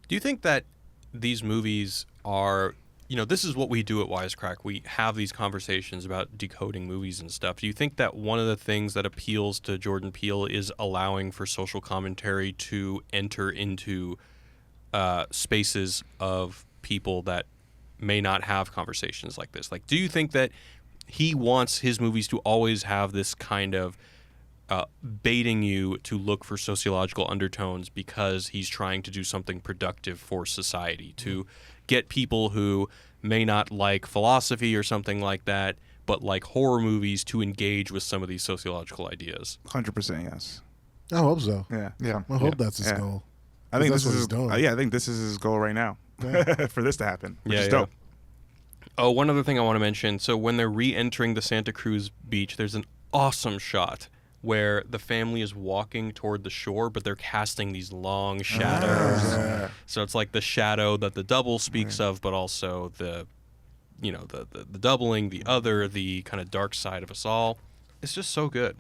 Speaker 1: Do you think that these movies are, this is what we do at Wisecrack. We have these conversations about decoding movies and stuff. Do you think that one of the things that appeals to Jordan Peele is allowing for social commentary to enter into spaces of people that may not have conversations like this? Like, do you think that he wants his movies to always have this kind of baiting you to look for sociological undertones because he's trying to do something productive for society, to get people who may not like philosophy or something like that, but like horror movies, to engage with some of these sociological ideas?
Speaker 3: 100% yes.
Speaker 2: I hope so.
Speaker 3: Yeah.
Speaker 2: I hope that's his goal.
Speaker 3: I think
Speaker 2: that's
Speaker 3: this
Speaker 2: what
Speaker 3: is
Speaker 2: he's doing.
Speaker 3: I think this is his goal right now.
Speaker 2: Yeah.
Speaker 3: For this to happen. Which
Speaker 1: Yeah,
Speaker 3: is
Speaker 1: yeah.
Speaker 3: dope.
Speaker 1: Oh, one other thing I want to mention. So when they're re-entering the Santa Cruz beach, there's an awesome shot where the family is walking toward the shore, but they're casting these long shadows. So it's like the shadow that the double speaks of, but also the doubling, the other, the kind of dark side of us all. It's just so good.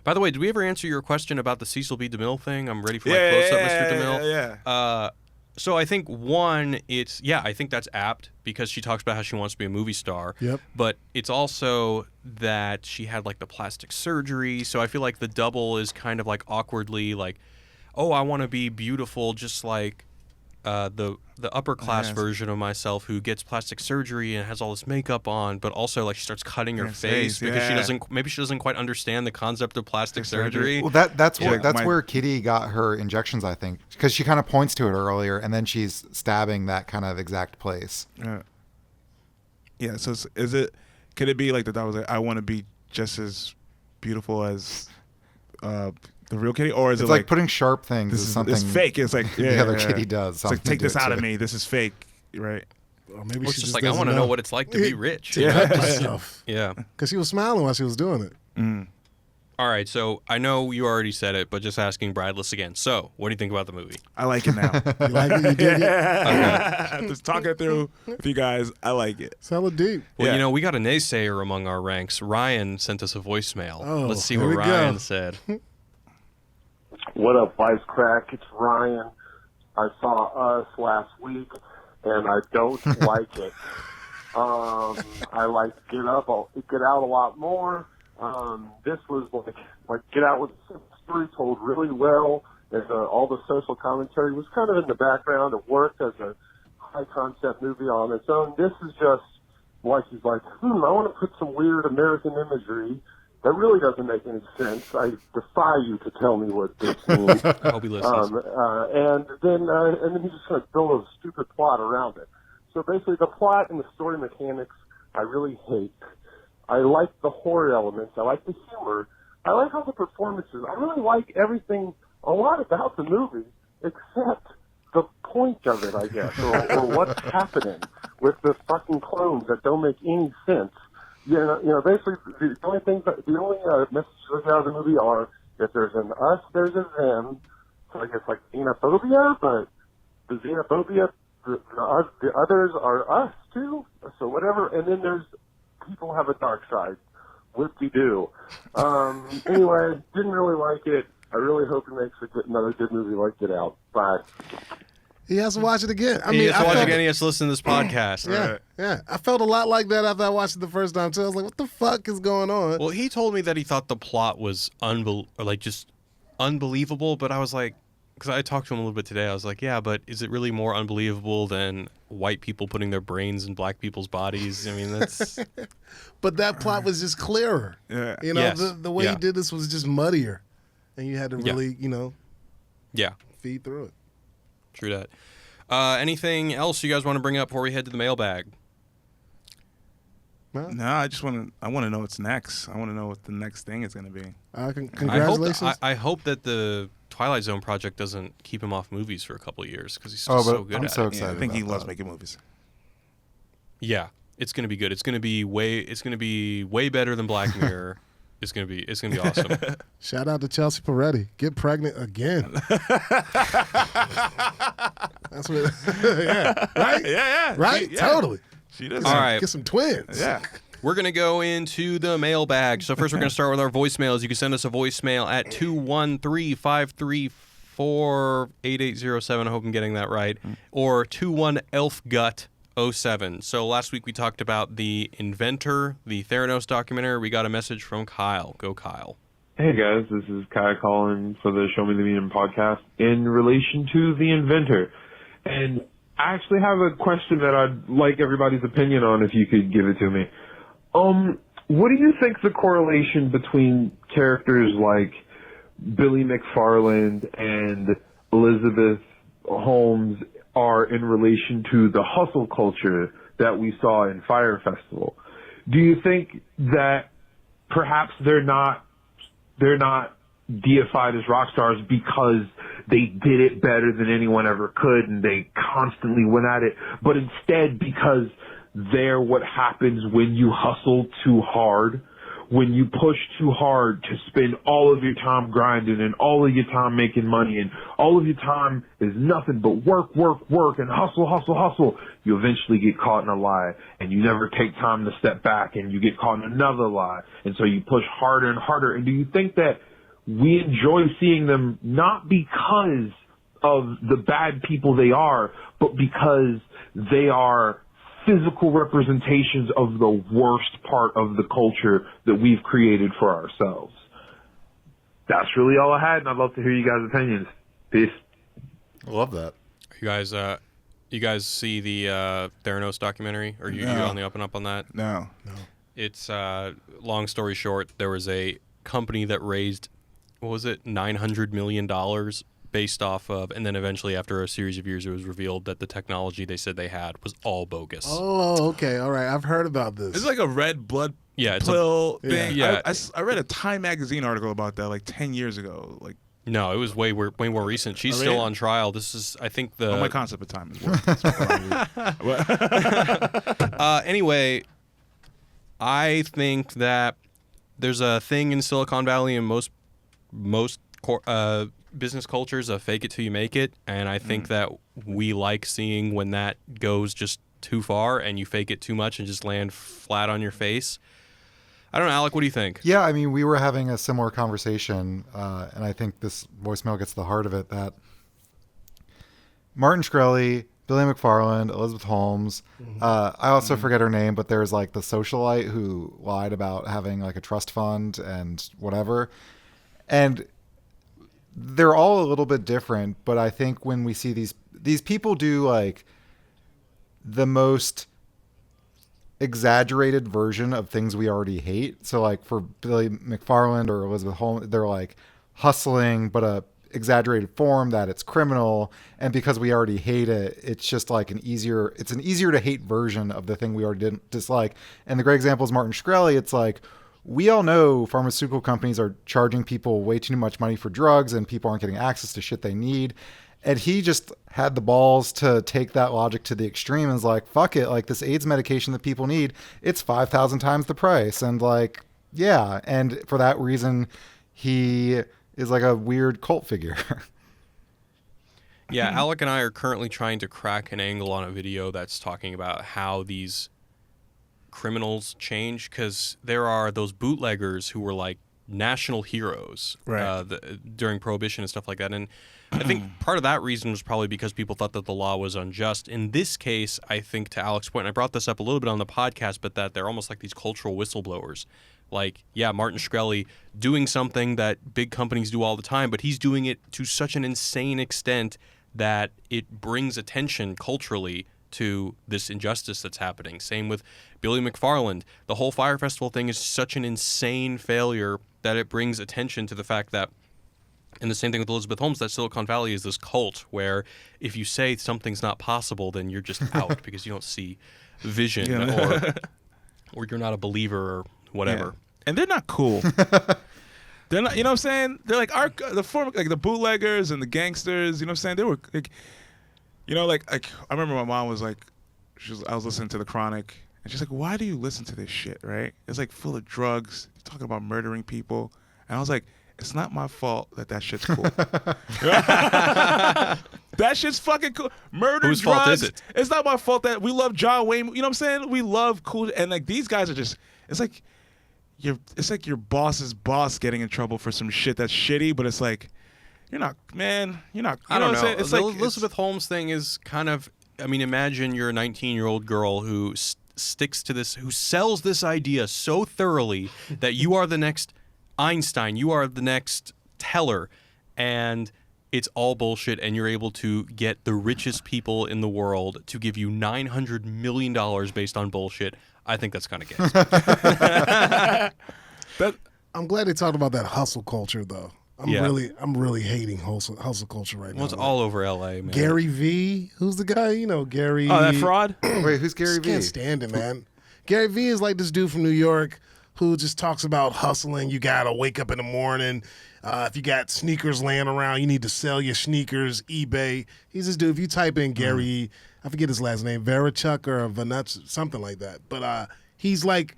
Speaker 1: By the way, did we ever answer your question about the Cecil B. DeMille thing? I'm ready for my close-up, Mr. DeMille.
Speaker 3: Yeah.
Speaker 1: So I think I think that's apt because she talks about how she wants to be a movie star.
Speaker 2: Yep.
Speaker 1: But it's also that she had like the plastic surgery. So I feel like the double is kind of like awkwardly like, oh, I want to be beautiful, just like the upper class version of myself who gets plastic surgery and has all this makeup on, but also like she starts cutting her face because she doesn't quite understand the concept of plastic surgery.
Speaker 4: Well, that's where Kitty got her injections, I think, because she kind of points to it earlier, and then she's stabbing that kind of exact place.
Speaker 3: Yeah. So could it be like that? That was like, I want to be just as beautiful as the real Kitty, or is
Speaker 4: it's
Speaker 3: it
Speaker 4: like putting sharp things is something
Speaker 3: it's fake? It's like
Speaker 4: the other Kitty does.
Speaker 3: It's like, take this out of me. This is fake, right?
Speaker 2: Or maybe
Speaker 1: It's
Speaker 2: she
Speaker 1: just
Speaker 2: just
Speaker 1: like, I want to know what it's like to be rich.
Speaker 2: Stuff.
Speaker 1: Yeah.
Speaker 2: Because she was smiling while she was doing it.
Speaker 1: All right, so I know you already said it, but just asking Bradlys again. So, what do you think about the movie?
Speaker 3: I like it now.
Speaker 2: You like it? You dig it?
Speaker 3: Just talking through with you guys, I like it.
Speaker 2: It's hella deep.
Speaker 1: Well, we got a naysayer among our ranks. Ryan sent us a voicemail.
Speaker 2: Oh,
Speaker 1: Let's see
Speaker 2: here
Speaker 1: what
Speaker 2: we
Speaker 1: Ryan
Speaker 2: go.
Speaker 1: said.
Speaker 5: What up, Wisecrack? It's Ryan. I saw Us last week, and I don't like it. I like Get Out a lot more. This was like Get Out was a story told really well, and all the social commentary was kind of in the background. It worked as a high-concept movie on its own. This is just like he's like, I want to put some weird American imagery that really doesn't make any sense. I defy you to tell me what this means.
Speaker 1: I hope he listens.
Speaker 5: And then he's just going to build a stupid plot around it. So basically, the plot and the story mechanics I really hate. I like the horror elements. I like the humor. I like all the performances. I really like everything, a lot about the movie, except the point of it, I guess, or what's happening with the fucking clones that don't make any sense. Basically, the only messages out of the movie are if there's an us, there's a them. So I guess like xenophobia, but the xenophobia, the others are us too. So whatever. And then there's people have a dark side. Whoop-de-doo. Anyway, didn't really like it. I really hope it makes another good movie like Get Out. Bye.
Speaker 2: He has to watch it again.
Speaker 1: He has to watch it again. He has to listen to this podcast.
Speaker 2: Yeah. I felt a lot like that after I watched it the first time too. I was like, "What the fuck is going on?"
Speaker 1: Well, he told me that he thought the plot was just unbelievable, but I was like, because I talked to him a little bit today, I was like, yeah, but is it really more unbelievable than white people putting their brains in black people's bodies? I mean, that's.
Speaker 2: But that plot was just clearer.
Speaker 3: Yeah.
Speaker 2: The way he did this was just muddier, and you had to really, feed through it.
Speaker 1: True that. Anything else you guys want to bring up before we head to the mailbag?
Speaker 3: No, I want to know what's next. I want to know what the next thing is going to be.
Speaker 2: Congratulations.
Speaker 1: I hope that the Twilight Zone project doesn't keep him off movies for a couple of years because he's still so good
Speaker 4: I'm
Speaker 1: at
Speaker 4: so
Speaker 1: it.
Speaker 4: excited.
Speaker 3: I think he
Speaker 4: about
Speaker 3: loves
Speaker 4: that.
Speaker 3: making movies.
Speaker 1: Yeah, it's going to be good. It's going to be way better than Black Mirror. It's gonna be awesome.
Speaker 2: Shout out to Chelsea Peretti. Get pregnant again. That's what. Yeah. Right.
Speaker 3: Yeah.
Speaker 2: Right. Totally.
Speaker 3: She does.
Speaker 1: All right.
Speaker 2: Get some twins.
Speaker 3: Yeah.
Speaker 1: We're going to go into the mailbag. So first we're going to start with our voicemails. You can send us a voicemail at 213-534-8807. I hope I'm getting that right. Or 21-ELFGUT07. So last week we talked about The Inventor, the Theranos documentary. We got a message from Kyle. Go, Kyle.
Speaker 6: Hey guys, this is Kai calling for the Show Me the Medium podcast in relation to The Inventor. And I actually have a question that I'd like everybody's opinion on if you could give it to me. What do you think the correlation between characters like Billy McFarland and Elizabeth Holmes are in relation to the hustle culture that we saw in Fire Festival? Do you think that perhaps they're not deified as rock stars because they did it better than anyone ever could and they constantly went at it, but instead because they're what happens when you hustle too hard, when you push too hard to spend all of your time grinding and all of your time making money and all of your time is nothing but work, work, work and hustle, hustle, hustle, you eventually get caught in a lie and you never take time to step back and you get caught in another lie. And so you push harder and harder. And do you think that we enjoy seeing them not because of the bad people they are, but because they are physical representations of the worst part of the culture that we've created for ourselves? That's really all I had, and I'd love to hear you guys' opinions. Peace.
Speaker 4: I love that.
Speaker 1: You guys see the Theranos documentary? Or you on the up and up on that?
Speaker 3: No.
Speaker 1: It's long story short, there was a company that raised, what was it, $900 million based off of, and then eventually after a series of years it was revealed that the technology they said they had was all bogus.
Speaker 2: Oh, okay. All right. I've heard about this.
Speaker 3: It's like a red blood
Speaker 1: It's
Speaker 3: pill thing.
Speaker 1: Yeah.
Speaker 3: I read a Time magazine article about that like 10 years ago. Like,
Speaker 1: no, it was way more recent. She's still on trial. This is, I think,
Speaker 3: my concept of time is
Speaker 1: anyway, I think that there's a thing in Silicon Valley and most business cultures of fake it till you make it, and I think that we like seeing when that goes just too far and you fake it too much and just land flat on your face. I don't know, Alec, what do you think?
Speaker 4: Yeah, I mean, we were having a similar conversation, and I think this voicemail gets to the heart of it, that Martin Shkreli, Billy McFarland, Elizabeth Holmes, I also forget her name, but there's like the socialite who lied about having like a trust fund and whatever. And they're all a little bit different, but I think when we see these people do like the most exaggerated version of things we already hate. So like for Billy McFarland or Elizabeth Holmes, they're like hustling, but a exaggerated form that it's criminal. And because we already hate it, it's just like an easier to hate version of the thing we already didn't dislike. And the great example is Martin Shkreli. It's like, we all know pharmaceutical companies are charging people way too much money for drugs and people aren't getting access to shit they need. And he just had the balls to take that logic to the extreme and is like, fuck it. Like this AIDS medication that people need, it's 5,000 times the price. And like, yeah. And for that reason, he is like a weird cult figure.
Speaker 1: Yeah, Alec and I are currently trying to crack an angle on a video that's talking about how these criminals change, because there are those bootleggers who were like national heroes during Prohibition and stuff like that. And I think part of that reason was probably because people thought that the law was unjust. In this case, I think to Alec's point, and I brought this up a little bit on the podcast, but that they're almost like these cultural whistleblowers. Like, yeah, Martin Shkreli doing something that big companies do all the time, but he's doing it to such an insane extent that it brings attention culturally to this injustice that's happening. Same with Billy McFarland. The whole Fire Festival thing is such an insane failure that it brings attention to the fact that, and the same thing with Elizabeth Holmes, that Silicon Valley is this cult where if you say something's not possible, then you're just out because you don't see vision or you're not a believer or whatever.
Speaker 3: Yeah. And they're not cool. They're not, you know what I'm saying? They're like the bootleggers and the gangsters, you know what I'm saying? They were like, you know, like I remember my mom was like, I was listening to The Chronic, and she's like, why do you listen to this shit, right? It's like full of drugs, talking about murdering people. And I was like, it's not my fault that shit's cool. That shit's fucking cool. Murder,
Speaker 1: whose
Speaker 3: drugs.
Speaker 1: fault is it?
Speaker 3: It's not my fault that we love John Wayne. You know what I'm saying? We love cool, and like these guys are just. It's like your boss's boss getting in trouble for some shit that's shitty, but it's like you're not, man. You're not. You
Speaker 1: I don't
Speaker 3: know.
Speaker 1: know.
Speaker 3: What I'm saying? It's
Speaker 1: the
Speaker 3: like
Speaker 1: Elizabeth Holmes thing is kind of. I mean, imagine you're a 19-year-old girl who sticks to this, who sells this idea so thoroughly that you are the next Einstein, you are the next Teller, and it's all bullshit, and you're able to get the richest people in the world to give you $900 million based on bullshit. I think that's kind of gay.
Speaker 2: I'm glad they talked about that hustle culture, though. I'm really hating hustle culture right now.
Speaker 1: Well, it's all over L.A., man.
Speaker 2: Gary V, who's the guy? You know, Gary.
Speaker 3: Oh, that fraud?
Speaker 4: Wait, who's Gary
Speaker 2: Just
Speaker 4: V?
Speaker 2: can't stand it, man. Gary V is like this dude from New York who just talks about hustling. You gotta wake up in the morning. If you got sneakers laying around, you need to sell your sneakers, eBay. He's this dude. If you type in Gary, I forget his last name, Vaynerchuk or Vaynerchuk, something like that. But he's like,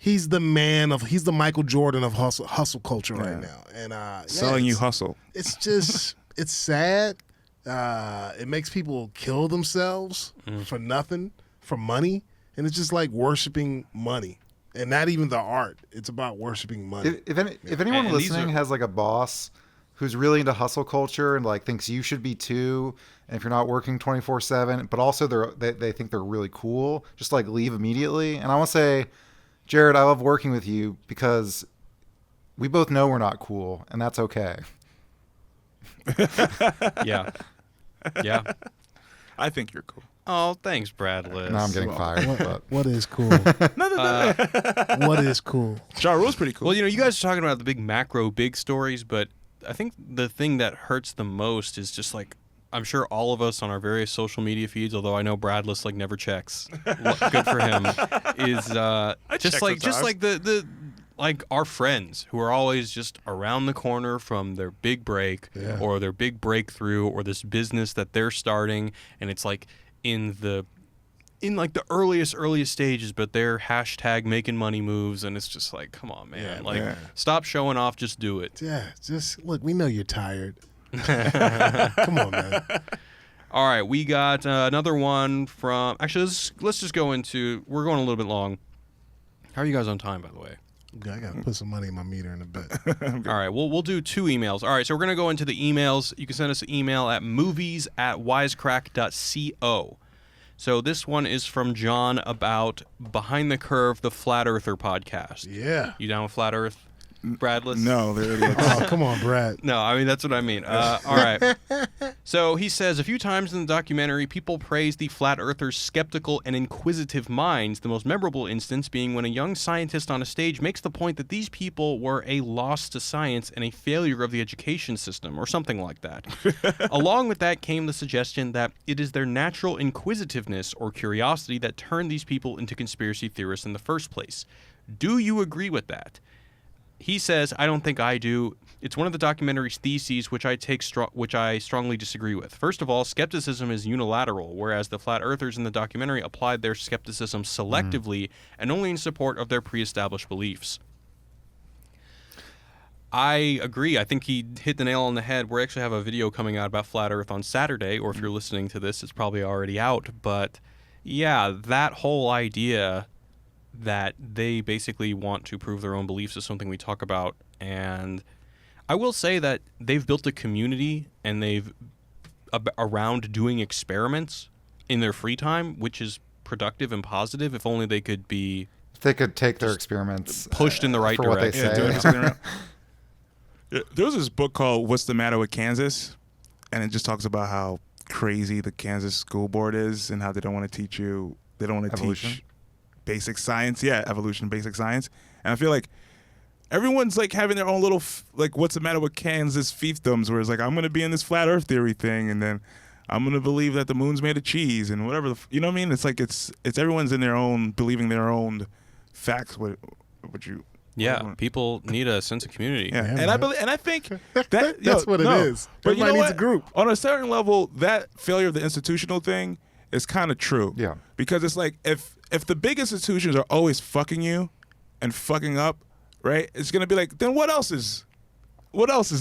Speaker 2: he's the Michael Jordan of hustle culture right now, and
Speaker 3: Selling you hustle.
Speaker 2: It's just it's sad. It makes people kill themselves for nothing, for money, and it's just like worshiping money, and not even the art. It's about worshiping money.
Speaker 4: If anyone
Speaker 1: And
Speaker 4: listening has like a boss who's really into hustle culture and like thinks you should be too, and if you're not working 24/7, but also they think they're really cool, just like leave immediately. And I want to say, Jared, I love working with you because we both know we're not cool, and that's okay.
Speaker 1: Yeah. Yeah.
Speaker 3: I think you're cool.
Speaker 1: Oh, thanks, Bradlys.
Speaker 4: Now I'm getting fired. But
Speaker 2: What is cool? What is cool?
Speaker 3: Ja Rule's pretty cool.
Speaker 1: Well, you guys are talking about the big macro, big stories, but I think the thing that hurts the most is just like, I'm sure all of us on our various social media feeds, although I know Bradlys like never checks. Good for him. Is just
Speaker 3: check
Speaker 1: like
Speaker 3: sometimes.
Speaker 1: the like our friends who are always just around the corner from their big break or their big breakthrough or this business that they're starting, and it's like in like the earliest stages, but they're hashtag making money moves, and it's just like, come on, man, stop showing off, just do it.
Speaker 2: Yeah, just look. We know you're tired. Come on, man.
Speaker 1: All right, we got another one from. Actually, let's just go into. We're going a little bit long. How are you guys on time, by the way?
Speaker 2: I gotta put some money in my meter in a bit.
Speaker 1: All right, we'll do 2 emails. All right, so we're gonna go into the emails. You can send us an email at movies@wisecrack.co. So this one is from John about Behind the Curve, the Flat Earther podcast.
Speaker 2: Yeah.
Speaker 1: You down with Flat Earth, Bradlys?
Speaker 3: No, they're idiots.
Speaker 2: Oh, come on, Brad.
Speaker 1: No, I mean, that's what I mean. All right. So he says, a few times in the documentary, people praise the flat earthers' skeptical and inquisitive minds, the most memorable instance being when a young scientist on a stage makes the point that these people were a loss to science and a failure of the education system, or something like that. Along with that came the suggestion that it is their natural inquisitiveness or curiosity that turned these people into conspiracy theorists in the first place. Do you agree with that? He says, I don't think I do. It's one of the documentary's theses which I strongly disagree with. First of all, skepticism is unilateral, whereas the flat earthers in the documentary applied their skepticism selectively and only in support of their pre-established beliefs. I agree. I think he hit the nail on the head. We actually have a video coming out about flat earth on Saturday, or if you're listening to this, it's probably already out. But yeah, that whole idea that they basically want to prove their own beliefs is something we talk about. And I will say that they've built a community and they've around doing experiments in their free time, which is productive and positive. If only they could be,
Speaker 4: if they could take their experiments
Speaker 1: pushed in the right
Speaker 4: for what they
Speaker 1: direction.
Speaker 4: say.
Speaker 3: There was this book called What's the Matter with Kansas? And it just talks about how crazy the Kansas school board is and how they don't want to teach you, they don't want to teach basic science. Yeah, evolution, basic science. And I feel like everyone's like having their own little, like, what's the matter with Kansas fiefdoms, where it's like, I'm going to be in this flat earth theory thing, and then I'm going to believe that the moon's made of cheese and whatever. You know what I mean? It's like, it's everyone's in their own, believing their own facts.
Speaker 1: Yeah, people need a sense of community.
Speaker 3: Yeah,
Speaker 2: Yeah,
Speaker 3: and I think that
Speaker 2: That's what it is.
Speaker 3: But you
Speaker 2: Everybody
Speaker 3: know
Speaker 2: needs
Speaker 3: what?
Speaker 2: a group.
Speaker 3: On a certain level, that failure of the institutional thing is kind of true.
Speaker 4: Yeah.
Speaker 3: Because it's like if the big institutions are always fucking you and fucking up, right? It's gonna be like, then what else is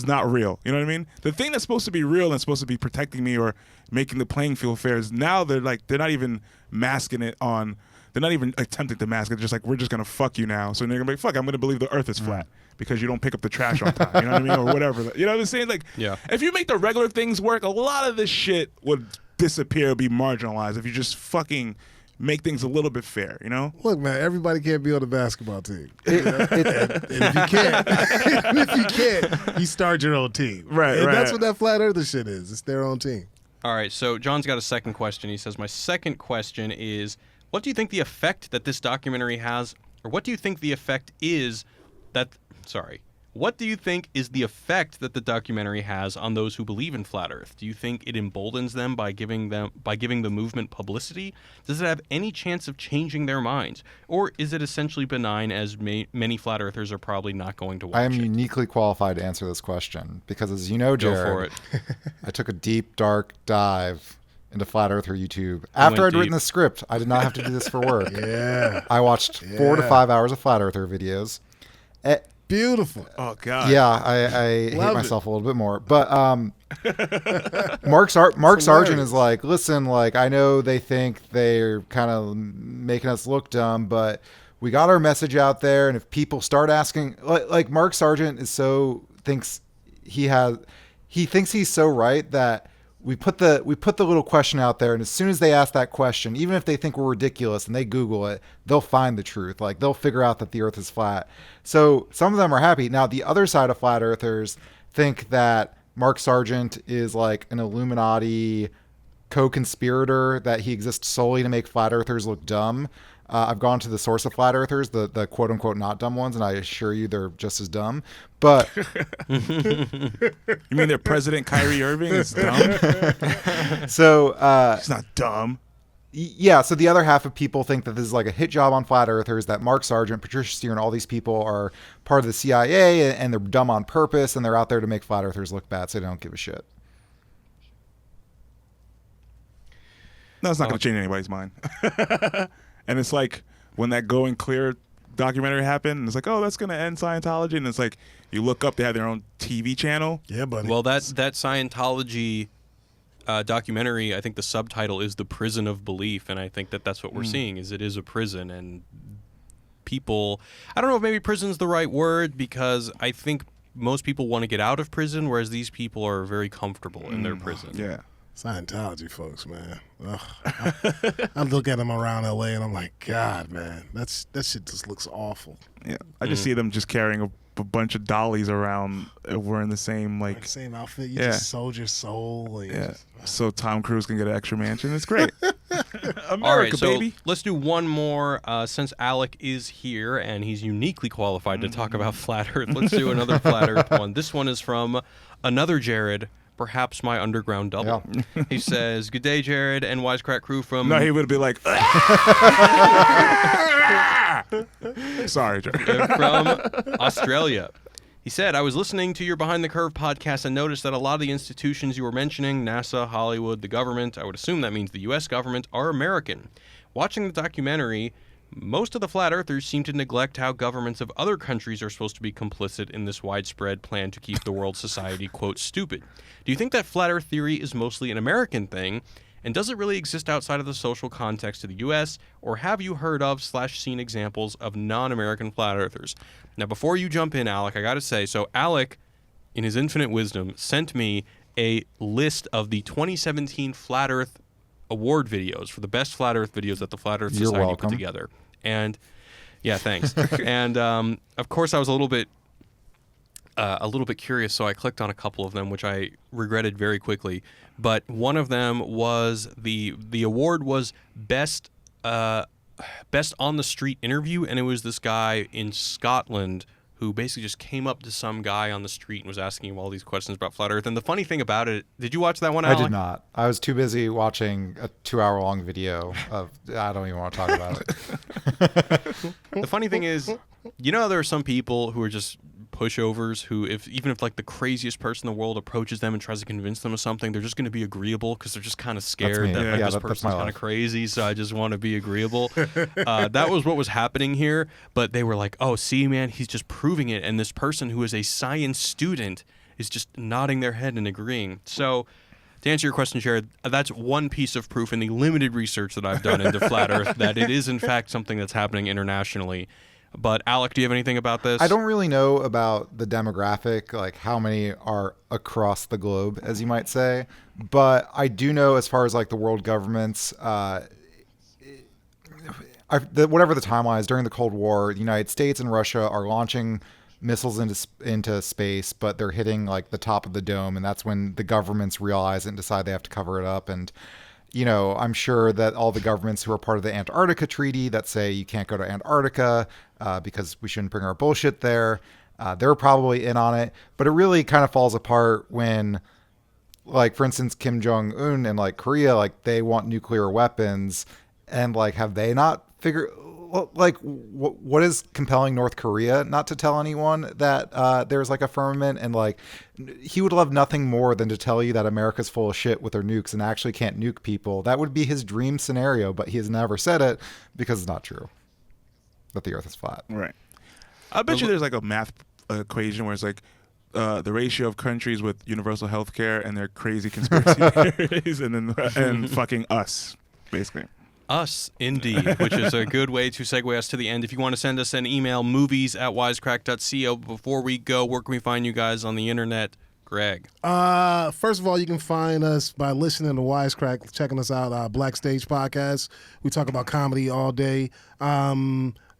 Speaker 3: not real? You know what I mean? The thing that's supposed to be real and supposed to be protecting me or making the playing field fair is now they're not even masking it on. They're not even attempting to mask it. They're just like, we're just gonna fuck you now. So they're gonna be like, fuck, I'm gonna believe the Earth is flat because you don't pick up the trash on time. You know what I mean, or whatever. You know what I'm saying? Like,
Speaker 1: Yeah.
Speaker 3: If you make the regular things work, a lot of this shit would disappear, be marginalized if you just fucking make things a little bit fair. You know?
Speaker 2: Look, man, everybody can't be on the basketball team. And if you can't, you start your own team.
Speaker 3: Right,
Speaker 2: And
Speaker 3: right.
Speaker 2: that's what that flat earther shit is. It's their own team.
Speaker 1: All right, so John's got a second question. He says, my second question is, what do you think the effect that this documentary has, or what do you think the effect is that, what do you think is the effect that the documentary has on those who believe in flat Earth? Do you think it emboldens them by giving the movement publicity? Does it have any chance of changing their minds? Or is it essentially benign, as many flat earthers are probably not going to watch
Speaker 4: I am
Speaker 1: it?
Speaker 4: uniquely qualified to answer this question because, as you know,
Speaker 1: Go
Speaker 4: Jared,
Speaker 1: for it.
Speaker 4: I took a deep, dark dive into Flat Earther YouTube. After I'd written the script, I did not have to do this for work.
Speaker 2: Yeah.
Speaker 4: I watched 4 to 5 hours of Flat Earther videos.
Speaker 2: Beautiful.
Speaker 3: Oh God.
Speaker 4: Yeah, I hate
Speaker 2: Loved
Speaker 4: myself a little bit more. But Mark Sargent is like, listen, like I know they think they're kind of making us look dumb, but we got our message out there, and if people start asking, like Mark Sargent thinks he's so right that we put the little question out there, and as soon as they ask that question, even if they think we're ridiculous and they Google it, they'll find the truth. Like they'll figure out that the Earth is flat. So some of them are happy. Now the other side of flat earthers think that Mark Sargent is like an Illuminati co-conspirator, that he exists solely to make flat earthers look dumb. I've gone to the source of flat earthers, the quote unquote not dumb ones, and I assure you they're just as dumb. But
Speaker 3: you mean their president Kyrie Irving is dumb?
Speaker 4: So
Speaker 3: he's not dumb.
Speaker 4: Yeah, so the other half of people think that this is like a hit job on flat earthers, that Mark Sargent, Patricia Steere, and all these people are part of the CIA, and they're dumb on purpose, and they're out there to make flat earthers look bad, so they don't give a shit.
Speaker 3: No, it's not going to change anybody's mind. And it's like when that Going Clear documentary happened, and it's like, oh, that's going to end Scientology, and it's like you look up, they have their own TV channel.
Speaker 2: Yeah, buddy.
Speaker 1: Well, that Scientology documentary, I think the subtitle is The Prison of Belief, and I think that's what we're seeing, is it is a prison, and people, I don't know if maybe prison's the right word, because I think most people want to get out of prison, whereas these people are very comfortable in their prison.
Speaker 3: Yeah.
Speaker 2: Scientology folks, man. I look at them around LA and I'm like, God, man, that shit just looks awful.
Speaker 3: Yeah. I just see them just carrying a bunch of dollies around, wearing the same like
Speaker 2: same outfit. You just sold your soul.
Speaker 3: Yeah. So Tom Cruise can get an extra mansion. It's great. America,
Speaker 1: All right, so
Speaker 3: baby.
Speaker 1: let's do one more. Since Alec is here and he's uniquely qualified to talk about Flat Earth, let's do another Flat Earth one. This one is from another Jared, perhaps my underground double. Yeah. He says, "Good day, Jared and Wisecrack crew from..."
Speaker 3: No, he would be like, sorry, Jared.
Speaker 1: From Australia. He said, "I was listening to your Behind the Curve podcast and noticed that a lot of the institutions you were mentioning, NASA, Hollywood, the government, I would assume that means the U.S. government, are American. Watching the documentary, most of the flat earthers seem to neglect how governments of other countries are supposed to be complicit in this widespread plan to keep the world society, quote, stupid. Do you think that flat earth theory is mostly an American thing? And does it really exist outside of the social context of the U.S., or have you heard of / seen examples of non-American flat earthers?" Now, before you jump in, Alec, I got to say, so Alec, in his infinite wisdom, sent me a list of the 2017 Flat Earth Award videos for the best Flat Earth videos that the Flat Earth Society put together. And, yeah, thanks. And, of course, I was a little bit curious, so I clicked on a couple of them, which I regretted very quickly. But one of them was the award was best on the street interview, and it was this guy in Scotland who basically just came up to some guy on the street and was asking him all these questions about flat Earth. And the funny thing about it, did you watch that one, Alec?
Speaker 4: I did not. I was too busy watching a 2-hour-long video of. I don't even want to talk about it.
Speaker 1: The funny thing is, there are some people who are just pushovers who, even if like the craziest person in the world approaches them and tries to convince them of something, they're just going to be agreeable because they're just kind of scared that this person's kind of crazy, so I just want to be agreeable. That was what was happening here, but they were like, oh, see, man, he's just proving it, and this person who is a science student is just nodding their head and agreeing. So to answer your question, Jared, that's one piece of proof in the limited research that I've done into Flat Earth that it is in fact something that's happening internationally. But Alec, do you have anything about this?
Speaker 4: I don't really know about the demographic, like how many are across the globe, as you might say. But I do know, as far as like the world governments, whatever the timeline is, during the Cold War, the United States and Russia are launching missiles into space, but they're hitting like the top of the dome, and that's when the governments realize it and decide they have to cover it up. And I'm sure that all the governments who are part of the Antarctica Treaty that say you can't go to Antarctica because we shouldn't bring our bullshit there, they're probably in on it. But it really kind of falls apart when, like, for instance, Kim Jong-un and like Korea, like they want nuclear weapons, and like have they not figured? like, what is compelling North Korea not to tell anyone that there's like a firmament? And like, he would love nothing more than to tell you that America's full of shit with their nukes and actually can't nuke people. That would be his dream scenario, but he has never said it because it's not true that the Earth is flat.
Speaker 3: Right. I bet you there's like a math equation where it's like the ratio of countries with universal health care and their crazy conspiracy theories, and fucking us, basically.
Speaker 1: Us, indeed, which is a good way to segue us to the end. If you want to send us an email, movies@wisecrack.co. Before we go, where can we find you guys on the internet? Greg.
Speaker 2: First of all, you can find us by listening to Wisecrack, checking us out, Blackstage podcast. We talk about comedy all day.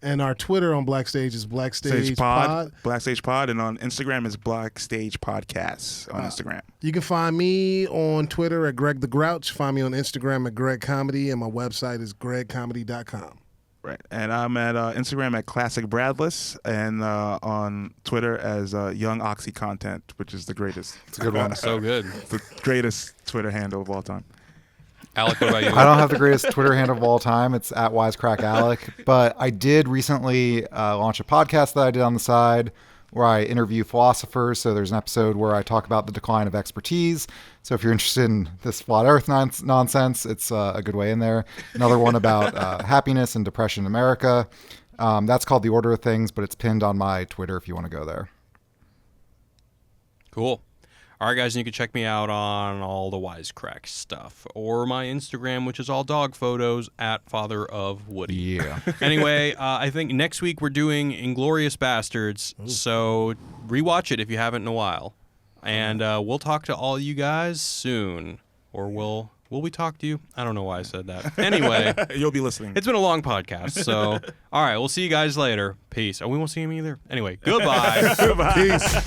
Speaker 2: And our Twitter on Blackstage is Blackstage Pod.
Speaker 3: Blackstage Pod, and on Instagram is Blackstage Podcasts on Instagram.
Speaker 2: You can find me on Twitter at Greg the Grouch. Find me on Instagram at Greg Comedy, and my website is gregcomedy.com.
Speaker 3: Right, and I'm at Instagram at Classic Bradlys, and on Twitter as Young Oxy Content, which is the greatest.
Speaker 4: It's a good one.
Speaker 1: So good.
Speaker 3: It's the greatest Twitter handle of all time.
Speaker 1: Alec, what about you?
Speaker 4: I don't have the greatest Twitter handle of all time. It's at Wisecrack Alec. But I did recently launch a podcast that I did on the side where I interview philosophers. So there's an episode where I talk about the decline of expertise. So if you're interested in this flat earth nonsense, it's a good way in there. Another one about happiness and depression in America. That's called The Order of Things, but it's pinned on my Twitter if you want to go there.
Speaker 1: Cool. All right, guys, and you can check me out on all the Wisecrack stuff, or my Instagram, which is all dog photos, at Father of Woody.
Speaker 4: Yeah.
Speaker 1: Anyway, I think next week we're doing Inglourious Bastards, so rewatch it if you haven't in a while. And we'll talk to all you guys soon. Or will we talk to you? I don't know why I said that. Anyway.
Speaker 3: You'll be listening.
Speaker 1: It's been a long podcast, so all right, we'll see you guys later. Peace. Oh, we won't see him either. Anyway, goodbye.
Speaker 3: Goodbye.
Speaker 2: Peace.